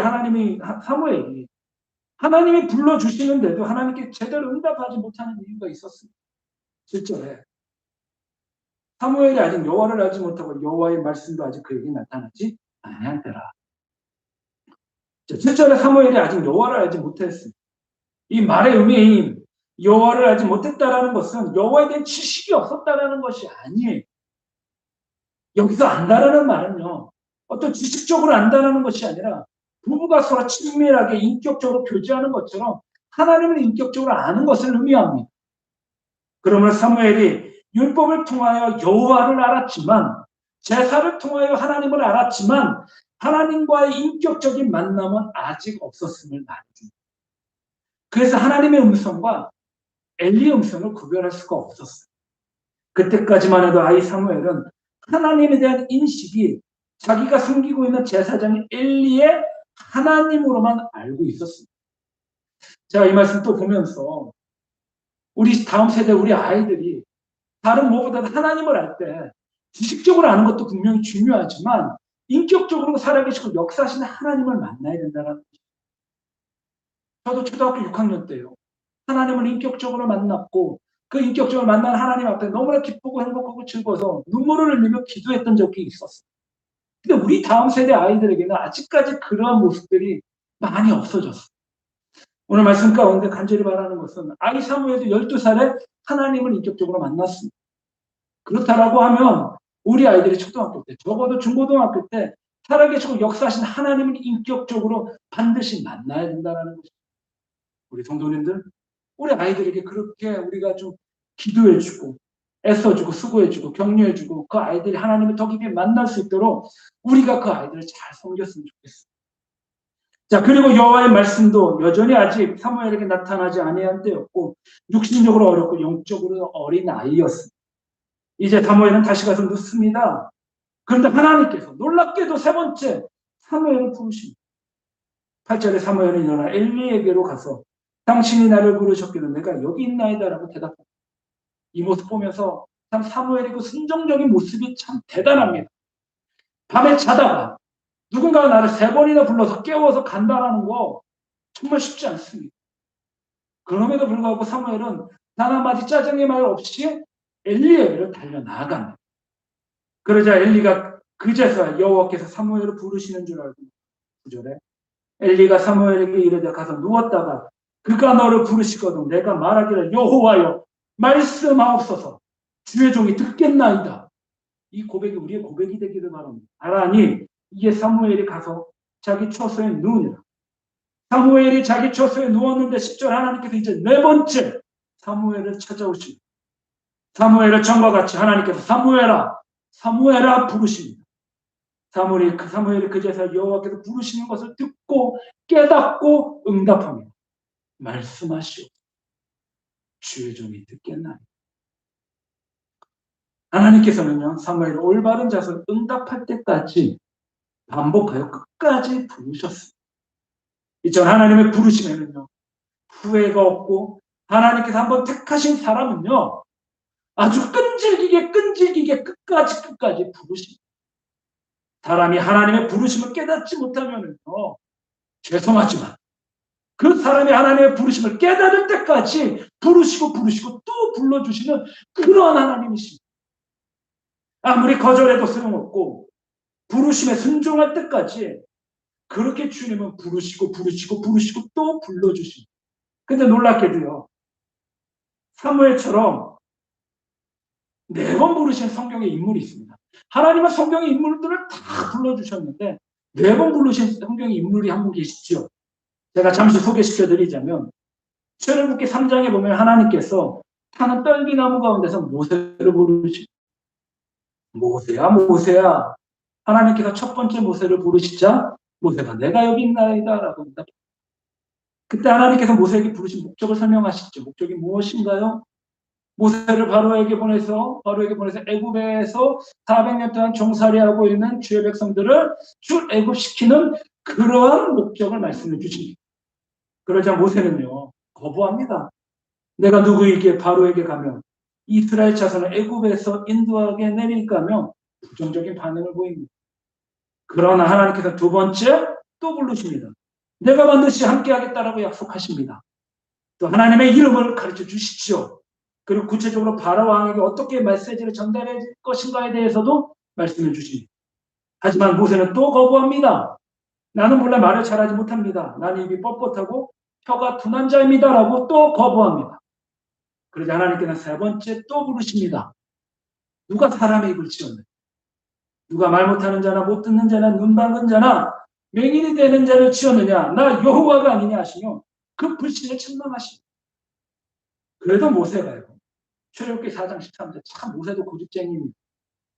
하나님이 불러주시는데도 하나님께 제대로 응답하지 못하는 이유가 있었습니다. 7절에 사무엘이 아직 여호와를 알지 못하고 여호와의 말씀도 아직 그에게 나타나지 아니하더라. 7절에 사무엘이 아직 여호와를 알지 못했습니다. 이 말의 의미, 여호와를 알지 못했다라는 것은 여호와에 대한 지식이 없었다라는 것이 아니에요. 여기서 안다라는 말은요, 어떤 지식적으로 안다라는 것이 아니라 부부가 서로 친밀하게 인격적으로 교제하는 것처럼 하나님을 인격적으로 아는 것을 의미합니다. 그러면 사무엘이 율법을 통하여 여호와를 알았지만, 제사를 통하여 하나님을 알았지만 하나님과의 인격적인 만남은 아직 없었음을 말해줍니다. 그래서 하나님의 음성과 엘리의 음성을 구별할 수가 없었어요. 그때까지만 해도 아이 사무엘은 하나님에 대한 인식이 자기가 섬기고 있는 제사장인 엘리의 하나님으로만 알고 있었습니다. 제가 이 말씀 또 보면서 우리 다음 세대 우리 아이들이 다른 무엇보다도 하나님을 알 때 지식적으로 아는 것도 분명히 중요하지만 인격적으로 살아계시고 역사하시는 하나님을 만나야 된다는 거죠. 저도 초등학교 6학년 때요. 하나님을 인격적으로 만났고 그 인격적으로 만난 하나님 앞에 너무나 기쁘고 행복하고 즐거워서 눈물을 흘리며 기도했던 적이 있었어요. 근데 우리 다음 세대 아이들에게는 아직까지 그러한 모습들이 많이 없어졌어요. 오늘 말씀 가운데 간절히 바라는 것은 아이 사무엘도 12살에 하나님을 인격적으로 만났습니다. 그렇다라고 하면 우리 아이들이 초등학교 때, 적어도 중고등학교 때 살아계시고 역사하신 하나님을 인격적으로 반드시 만나야 된다는 것입니다. 우리 성도님들, 우리 아이들에게 그렇게 우리가 좀 기도해주고 애써주고 수고해주고 격려해주고 그 아이들이 하나님을 더 깊이 만날 수 있도록 우리가 그 아이들을 잘 섬겼으면 좋겠습니다. 자, 그리고 여호와의 말씀도 여전히 아직 사무엘에게 나타나지 아니한 때였고 육신적으로 어렵고 영적으로 어린 아이였습니다. 이제 사무엘은 다시 가서 눕습니다. 그런데 하나님께서 놀랍게도 세 번째 사무엘을 부르십니다. 8절에 사무엘은 일어나 엘리에게로 가서 당신이 나를 부르셨기로 내가 여기 있나이다라고 대답합니다. 이 모습 보면서 참 사무엘의 그 순종적인 모습이 참 대단합니다. 밤에 자다가 누군가가 나를 3번이나 불러서 깨워서 간다라는 거 정말 쉽지 않습니다. 그럼에도 불구하고 사무엘은 단 한마디 짜증의 말 없이 엘리에게로 달려나갑니다. 그러자 엘리가 그제서야 여호와께서 사무엘을 부르시는 줄 알고 9절에 엘리가 사무엘에게 이르되 가서 누웠다가 그가 너를 부르시거든 내가 말하기를 여호와여 말씀하옵소서 주의 종이 듣겠나이다. 이 고백이 우리의 고백이 되기를 바랍니다. 하나니 이에 사무엘이 가서 자기 처소에 누우니라. 사무엘이 자기 처소에 누웠는데 10절 하나님께서 이제 4번째 사무엘을 찾아오십니다. 사무엘을 전과 같이 하나님께서 사무엘아 사무엘아 부르십니다. 사무엘이 그제서 여호와께서 부르시는 것을 듣고 깨닫고 응답합니다. 말씀하시오. 주의 종이 듣겠나요? 하나님께서는요 사무엘을 올바른 자세로 응답할 때까지 반복하여 끝까지 부르셨습니다. 이전 하나님의 부르심에는요 후회가 없고 하나님께서 한번 택하신 사람은요 아주 끈질기게 끝까지 부르십니다. 사람이 하나님의 부르심을 깨닫지 못하면요 죄송하지만 그 사람이 하나님의 부르심을 깨달을 때까지 부르시고 또 불러주시는 그러한 하나님이십니다. 아무리 거절해도 소용없고 부르심에 순종할 때까지 그렇게 주님은 부르시고 또 불러주십니다. 근데 놀랍게도요 사무엘처럼 4번 부르신 성경의 인물이 있습니다. 하나님은 성경의 인물들을 다 불러주셨는데 4번 부르신 성경의 인물이 한 분 계시죠. 제가 잠시 소개시켜드리자면 출애굽기 3장에 보면 하나님께서 타는 떨기나무 가운데서 모세를 부르시죠. 모세야 하나님께서 첫 번째 모세를 부르시자 모세가 내가 여기 있나이다 라고 합니다. 그때 하나님께서 모세에게 부르신 목적을 설명하시죠. 목적이 무엇인가요? 모세를 바로에게 보내서 애굽에서 400년 동안 종살이하고 있는 주의 백성들을 출애굽시키는 그러한 목적을 말씀해 주십니다. 그러자 모세는요, 거부합니다. 내가 누구에게 바로에게 가면 이스라엘 자손을 애굽에서 인도하게 내릴까며 부정적인 반응을 보입니다. 그러나 하나님께서 두 번째 또 부르십니다. 내가 반드시 함께하겠다라고 약속하십니다. 또 하나님의 이름을 가르쳐 주십시오. 그리고 구체적으로 바로 왕에게 어떻게 메시지를 전달할 것인가에 대해서도 말씀해 주십니다. 하지만 모세는 또 거부합니다. 나는 몰래 말을 잘하지 못합니다. 나는 입이 뻣뻣하고 혀가 둔한 자입니다라고 또 거부합니다. 그러자 하나님께서는 세 번째 또 부르십니다. 누가 사람의 입을 지었느냐? 누가 말 못하는 자나 못 듣는 자나 눈 밝은 자나 맹인이 되는 자를 지었느냐? 나 여호와가 아니냐 하시며 그 불신을 책망하십니다. 그래도 모세가요. 출애굽기 4장 13절 참 모세도 고집쟁이입니다.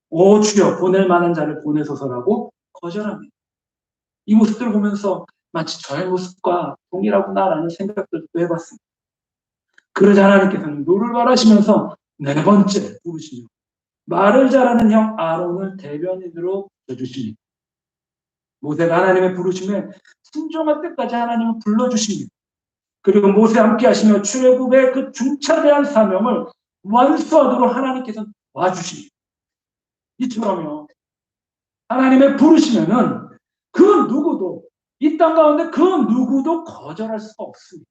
오 주여 보낼 만한 자를 보내소서라고 거절합니다. 이 모습들을 보면서 마치 저의 모습과 동일하구나라는 생각들도 해봤습니다. 그러자 하나님께서는 노를 바라시면서 네 번째 부르시며 말을 잘하는 형 아론을 대변인으로 불러주십니다. 모세가 하나님의 부르심에 순종할 때까지 하나님은 불러주십니다. 그리고 모세와 함께 하시며 출애굽의 그 중차대한 사명을 완수하도록 하나님께서 와주십니다. 이처럼요. 하나님의 부르시면은 그 누구도 이 땅 가운데 그 누구도 거절할 수가 없습니다.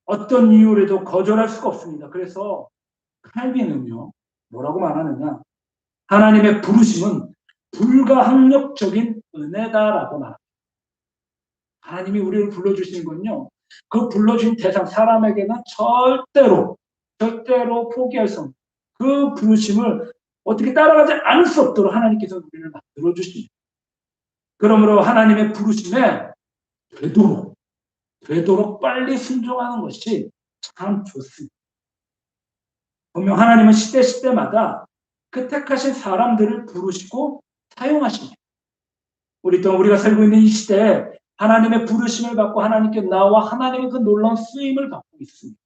어떤 이유로도 거절할 수가 없습니다. 그래서 칼빈은요. 뭐라고 말하느냐. 하나님의 부르심은 불가항력적인 은혜다라고 말합니다. 하나님이 우리를 불러주시는 건요. 그 불러주신 대상 사람에게는 절대로 포기할 수 없는 그 부르심을 어떻게 따라가지 않을 수 없도록 하나님께서 우리를 만들어 주십니다. 그러므로 하나님의 부르심에 되도록 빨리 순종하는 것이 참 좋습니다. 분명 하나님은 시대마다 그 택하신 사람들을 부르시고 사용하십니다. 우리 또한 우리가 살고 있는 이 시대에 하나님의 부르심을 받고 하나님께 나와 하나님의 그 놀라운 쓰임을 받고 있습니다.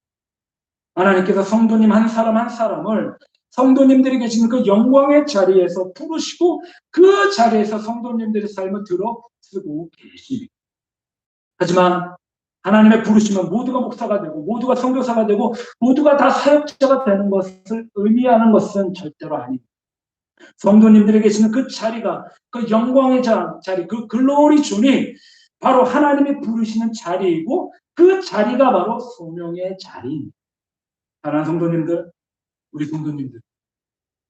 하나님께서 성도님 한 사람을 성도님들이 계시는 그 영광의 자리에서 부르시고 그 자리에서 성도님들의 삶을 들어 쓰고 계십니다. 하지만 하나님의 부르시면 모두가 목사가 되고 모두가 선교사가 되고 모두가 다 사역자가 되는 것을 의미하는 것은 절대로 아닙니다. 성도님들이 계시는 그 자리가 그 영광의 자리, 그 글로리 존이 바로 하나님이 부르시는 자리이고 그 자리가 바로 소명의 자리입니다. 사랑하는 성도님들, 우리 성도님들,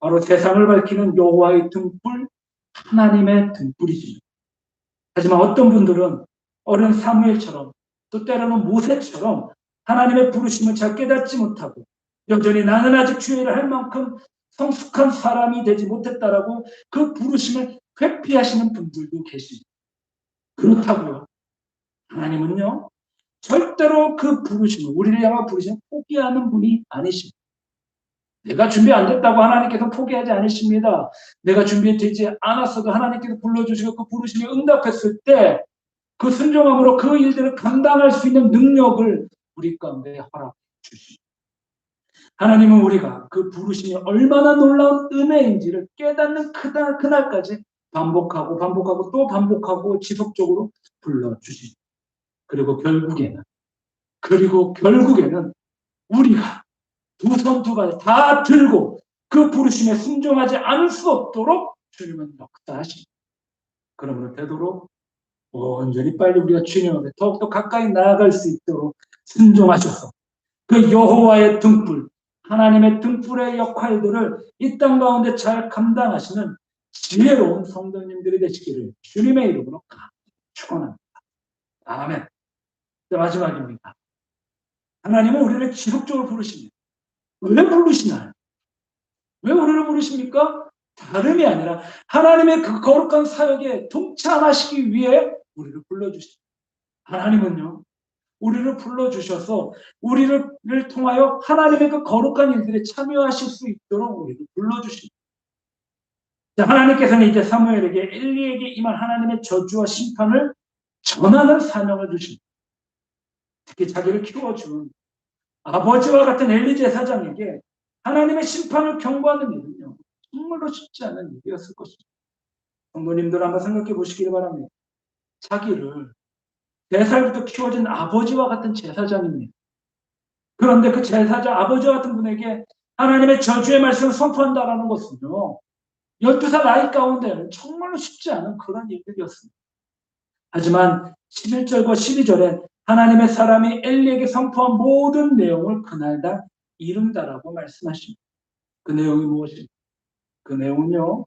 바로 세상을 밝히는 여호와의 등불, 하나님의 등불이지. 하지만 어떤 분들은 어린 사무엘처럼 또 때로는 모세처럼 하나님의 부르심을 잘 깨닫지 못하고 여전히 나는 아직 주의 일을 할 만큼 성숙한 사람이 되지 못했다라고 그 부르심을 회피하시는 분들도 계십니다. 그렇다고요. 하나님은요. 절대로 그 부르심을 우리를 향한 부르심을 포기하는 분이 아니십니다. 내가 준비 안 됐다고 하나님께서 포기하지 않으십니다. 내가 준비되지 않았어도 하나님께서 불러주시고 그 부르심에 응답했을 때 그 순종함으로 그 일들을 감당할 수 있는 능력을 우리 가운데 허락해 주십니다. 하나님은 우리가 그 부르심이 얼마나 놀라운 은혜인지를 깨닫는 그날까지 반복하고 또 반복하고 지속적으로 불러주십니다. 그리고 결국에는 우리가 두 손 두 발 다 들고 그 부르심에 순종하지 않을 수 없도록 주님은 역사하십니다. 그러므로 되도록 온전히 빨리 우리가 주님에게 더욱더 가까이 나아갈 수 있도록 순종하셔서 그 여호와의 등불, 하나님의 등불의 역할들을 이 땅 가운데 잘 감당하시는 지혜로운 성도님들이 되시기를 주님의 이름으로 축원합니다. 아멘. 마지막입니다. 하나님은 우리를 지속적으로 부르십니다. 왜 부르시나요? 왜 우리를 부르십니까? 다름이 아니라 하나님의 그 거룩한 사역에 동참하시기 위해 우리를 불러주십니다. 하나님은요, 우리를 불러주셔서 우리를 통하여 하나님의 그 거룩한 일들에 참여하실 수 있도록 우리를 불러주십니다. 하나님께서는 이제 사무엘에게 엘리에게 임한 하나님의 저주와 심판을 전하는 사명을 주십니다. 특히 자기를 키워준 아버지와 같은 엘리 제사장에게 하나님의 심판을 경고하는 일은요, 정말로 쉽지 않은 일이었을 것입니다. 성도님들 한번 생각해 보시길 바랍니다. 자기를 4살부터 키워준 아버지와 같은 제사장입니다. 그런데 그 제사장 아버지 같은 분에게 하나님의 저주의 말씀을 선포한다라는 것은요, 12살 나이 가운데는 정말로 쉽지 않은 그런 일들이었습니다. 하지만 11절과 12절에 하나님의 사람이 엘리에게 선포한 모든 내용을 그날 다 이룬다라고 말씀하십니다. 그 내용이 무엇입니까? 그 내용은요,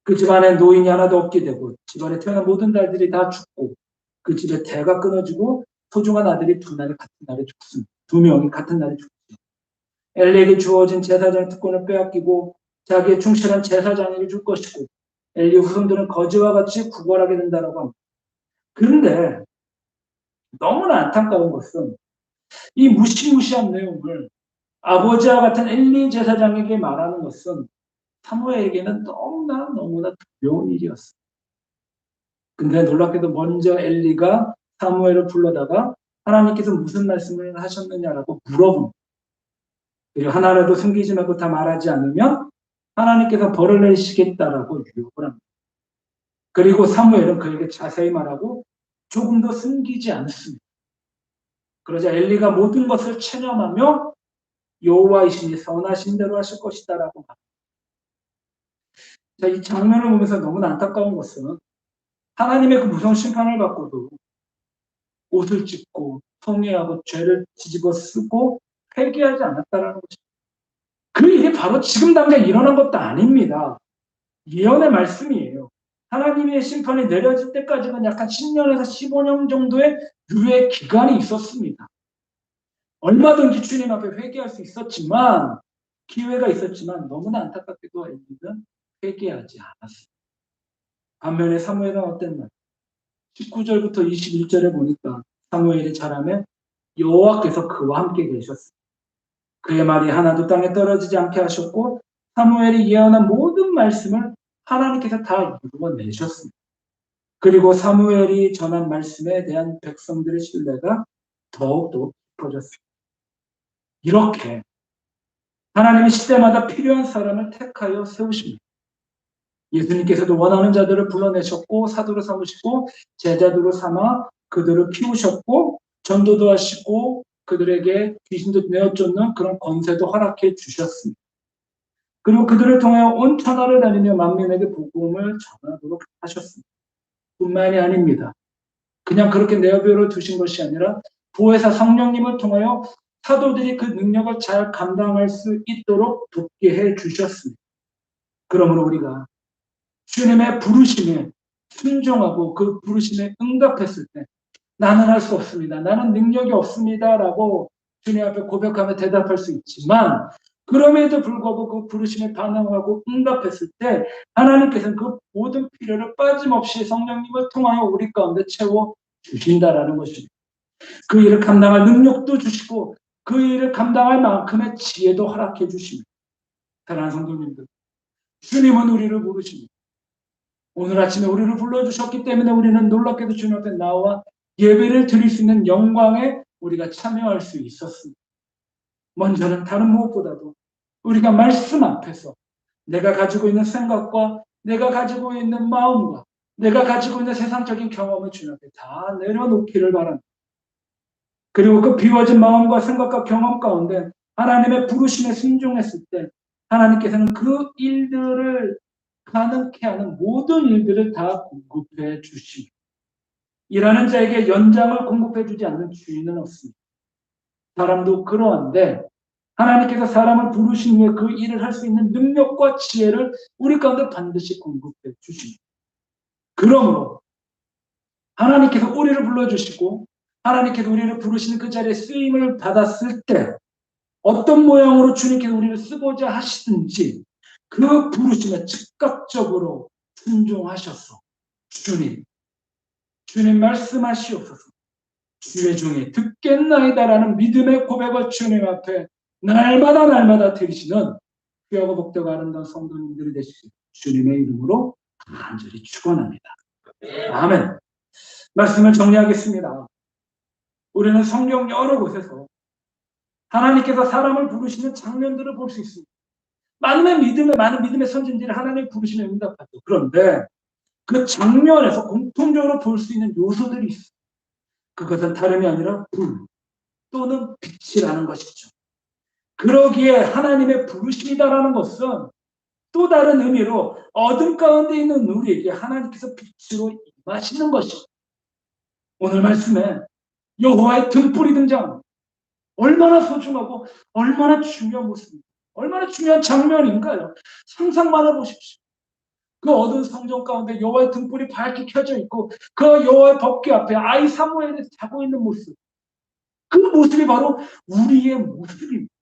그 집안에 노인이 하나도 없게 되고 집안에 태어난 모든 딸들이 다 죽고 그 집에 대가 끊어지고 소중한 아들이 같은 날에 죽습니다. 2명이 같은 날에 죽습니다. 엘리에게 주어진 제사장의 특권을 빼앗기고 자기의 충실한 제사장에게 줄 것이고 엘리 후손들은 거지와 같이 구걸하게 된다라고 합니다. 그런데 너무나 안타까운 것은 이 무시무시한 내용을 아버지와 같은 엘리 제사장에게 말하는 것은 사무엘에게는 너무나 두려운 일이었어요. 근데 놀랍게도 먼저 엘리가 사무엘을 불러다가 하나님께서 무슨 말씀을 하셨느냐라고 물어봅니다. 그리고 하나라도 숨기지 말고 다 말하지 않으면 하나님께서 벌을 내리시겠다라고 유혹을 합니다. 그리고 사무엘은 그에게 자세히 말하고 조금도 숨기지 않습니다. 그러자 엘리가 모든 것을 체념하며 여호와이시니 선하신 대로 하실 것이다라고 말합니다. 자, 이 장면을 보면서 너무나 안타까운 것은 하나님의 그 무서운 심판을 받고도 옷을 찢고 성례하고 죄를 뒤집어 쓰고 회개하지 않았다라는 것입니다. 그 일이 바로 지금 당장 일어난 것도 아닙니다. 예언의 말씀이에요. 하나님의 심판이 내려질 때까지는 약 10년에서 15년 정도의 유예 기간이 있었습니다. 얼마든지 주님 앞에 회개할 수 있었지만, 기회가 있었지만 너무나 안타깝게도 엘리는 회개하지 않았습니다. 반면에 사무엘은 어땠나요? 19절부터 21절에 보니까 사무엘이 자라매 여호와께서 그와 함께 계셨습니다. 그의 말이 하나도 땅에 떨어지지 않게 하셨고 사무엘이 예언한 모든 말씀을 하나님께서 다 이루어내셨습니다. 그리고 사무엘이 전한 말씀에 대한 백성들의 신뢰가 더욱더 깊어졌습니다. 이렇게 하나님이 시대마다 필요한 사람을 택하여 세우십니다. 예수님께서도 원하는 자들을 불러내셨고 사도로 삼으시고 제자들로 삼아 그들을 키우셨고 전도도 하시고 그들에게 귀신도 내어쫓는 그런 권세도 허락해 주셨습니다. 그리고 그들을 통하여 온 천하를 다니며 만민에게 복음을 전하도록 하셨습니다. 뿐만이 아닙니다. 그냥 그렇게 내버려 두신 것이 아니라 보혜사 성령님을 통하여 사도들이 그 능력을 잘 감당할 수 있도록 돕게 해 주셨습니다. 그러므로 우리가 주님의 부르심에 순종하고 그 부르심에 응답했을 때 나는 할 수 없습니다. 나는 능력이 없습니다. 라고 주님 앞에 고백하며 대답할 수 있지만 그럼에도 불구하고 그 부르심에 반응하고 응답했을 때 하나님께서는 그 모든 필요를 빠짐없이 성령님을 통하여 우리 가운데 채워 주신다라는 것입니다. 그 일을 감당할 능력도 주시고 그 일을 감당할 만큼의 지혜도 허락해 주십니다. 사랑하는 성도님들, 주님은 우리를 부르십니다. 오늘 아침에 우리를 불러주셨기 때문에 우리는 놀랍게도 주님 앞에 나와 예배를 드릴 수 있는 영광에 우리가 참여할 수 있었습니다. 먼저는 다른 무엇보다도 우리가 말씀 앞에서 내가 가지고 있는 생각과 내가 가지고 있는 마음과 내가 가지고 있는 세상적인 경험을 주님 앞에 다 내려놓기를 바랍니다. 그리고 그 비워진 마음과 생각과 경험 가운데 하나님의 부르심에 순종했을 때 하나님께서는 그 일들을 가능케 하는 모든 일들을 다 공급해 주십니다. 일하는 자에게 연장을 공급해 주지 않는 주인은 없습니다. 사람도 그러한데 하나님께서 사람을 부르신 후에 그 일을 할 수 있는 능력과 지혜를 우리 가운데 반드시 공급해 주십니다. 그러므로 하나님께서 우리를 불러주시고 하나님께서 우리를 부르시는 그 자리에 쓰임을 받았을 때 어떤 모양으로 주님께서 우리를 쓰고자 하시든지 그 부르심에 즉각적으로 순종하셔서 주님 말씀하시옵소서. 주의 종이 듣겠나이다라는 믿음의 고백을 주님 앞에 날마다 드리시는 귀하고 복되고 아름다운 성도님들이 되시길 주님의 이름으로 간절히 축원합니다. 아멘. 말씀을 정리하겠습니다. 우리는 성경 여러 곳에서 하나님께서 사람을 부르시는 장면들을 볼 수 있습니다. 많은 믿음의 선진들이 하나님 부르시면 응답하죠. 그런데 그 장면에서 공통적으로 볼 수 있는 요소들이 있어요. 그것은 다름이 아니라 불 또는 빛이라는 것이죠. 그러기에 하나님의 부르심이다라는 것은 또 다른 의미로 어둠 가운데 있는 우리에게 하나님께서 빛으로 임하시는 것이죠. 오늘 말씀에 여호와의 등불이 등장합니다. 얼마나 소중하고 얼마나 중요한 모습입니다. 얼마나 중요한 장면인가요? 상상만 해보십시오. 그 어두운 성전 가운데 여호와의 등불이 밝게 켜져 있고 그 여호와의 법궤 앞에 아이 사무엘이 자고 있는 모습. 그 모습이 바로 우리의 모습입니다.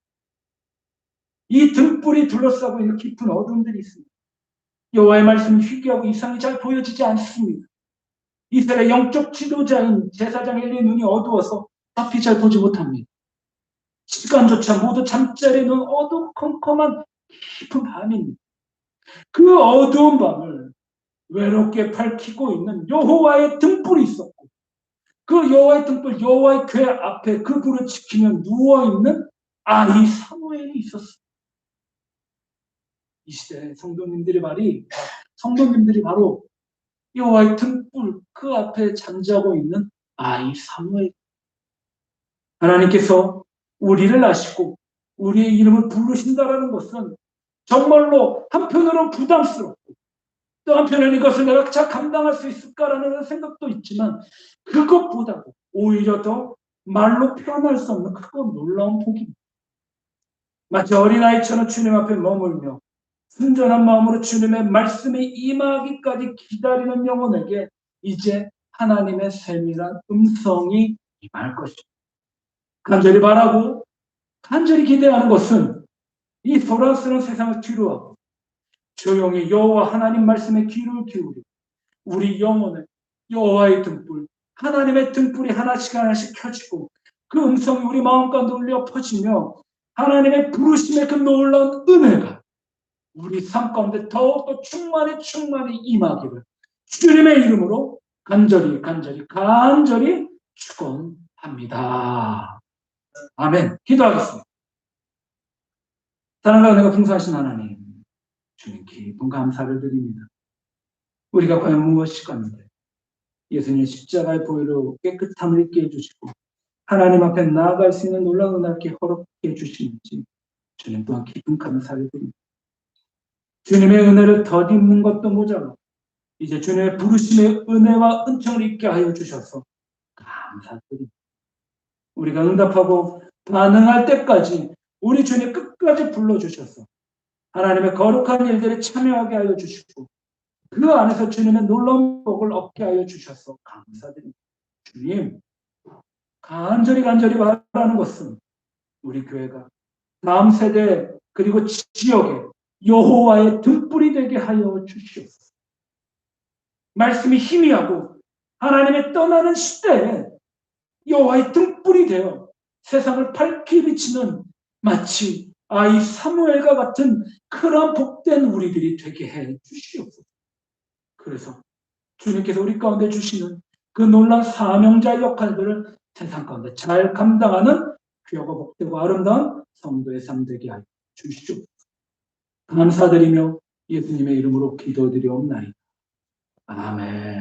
이 등불이 둘러싸고 있는 깊은 어둠들이 있습니다. 여호와의 말씀이 희귀하고 이상이 잘 보여지지 않습니다. 이스라엘 영적 지도자인 제사장 엘리의 눈이 어두워서 앞이 잘 보지 못합니다. 시간조차 모두 잠자리에 눈 어두컴컴한 깊은 밤입니다. 그 어두운 밤을 외롭게 밝히고 있는 여호와의 등불이 있었고 그 여호와의 등불, 여호와의 궤 앞에 그 불을 지키며 누워있는 아이 사무엘이 있었습니다. 이 시대 성도님들이 바로 여호와의 등불 그 앞에 잠자고 있는 아이 사무엘. 하나님께서 우리를 아시고 우리의 이름을 부르신다라는 것은 정말로 한편으로는 부담스럽고 또 한편으로는 이것을 내가 잘 감당할 수 있을까라는 생각도 있지만 그것보다도 오히려 더 말로 표현할 수 없는 크고 놀라운 복입니다. 마치 어린아이처럼 주님 앞에 머물며 순전한 마음으로 주님의 말씀이 임하기까지 기다리는 영혼에게 이제 하나님의 세밀한 음성이 임할 것입니다. 간절히 바라고 간절히 기대하는 것은 이 소란스러운 세상을 뒤로하고 조용히 여호와 하나님 말씀에 귀를 기울이고 우리 영혼을 여호와의 등불, 하나님의 등불이 하나씩 켜지고 그 음성이 우리 마음 가운데 울려 퍼지며 하나님의 부르심의 그 놀라운 은혜가 우리 삶 가운데 더욱더 충만히 임하기를 주님의 이름으로 간절히 축원합니다. 아멘. 기도하겠습니다. 사랑과 은혜가 풍성하신 하나님, 주님 깊은 감사를 드립니다. 우리가 과연 무엇이 가는데 예수님의 십자가의 보혈로 깨끗함을 있게 해주시고 하나님 앞에 나아갈 수 있는 놀라운 은혜를 허락해 주시는지 주님 또한 깊은 감사를 드립니다. 주님의 은혜를 덧입는 것도 모자라 이제 주님의 부르심의 은혜와 은총을 있게 하여 주셔서 감사드립니다. 우리가 응답하고 반응할 때까지 우리 주님 끝까지 불러주셔서 하나님의 거룩한 일들에 참여하게 하여 주시고 그 안에서 주님의 놀라운 복을 얻게 하여 주셔서 감사드립니다. 주님, 간절히 바라는 것은 우리 교회가 다음 세대 그리고 지역에 여호와의 등불이 되게 하여 주시옵소서. 말씀이 희미하고 하나님의 떠나는 시대에 여호와의 등불이 되어 세상을 밝히 비치는 마치 아이 사무엘과 같은 그런 복된 우리들이 되게 해 주시옵소서. 그래서 주님께서 우리 가운데 주시는 그 놀라운 사명자 역할들을 세상 가운데 잘 감당하는 귀하고 복되고 아름다운 성도의 삶 되게 하여 주시옵소서. 감사드리며 예수님의 이름으로 기도드리옵나이다. 아멘.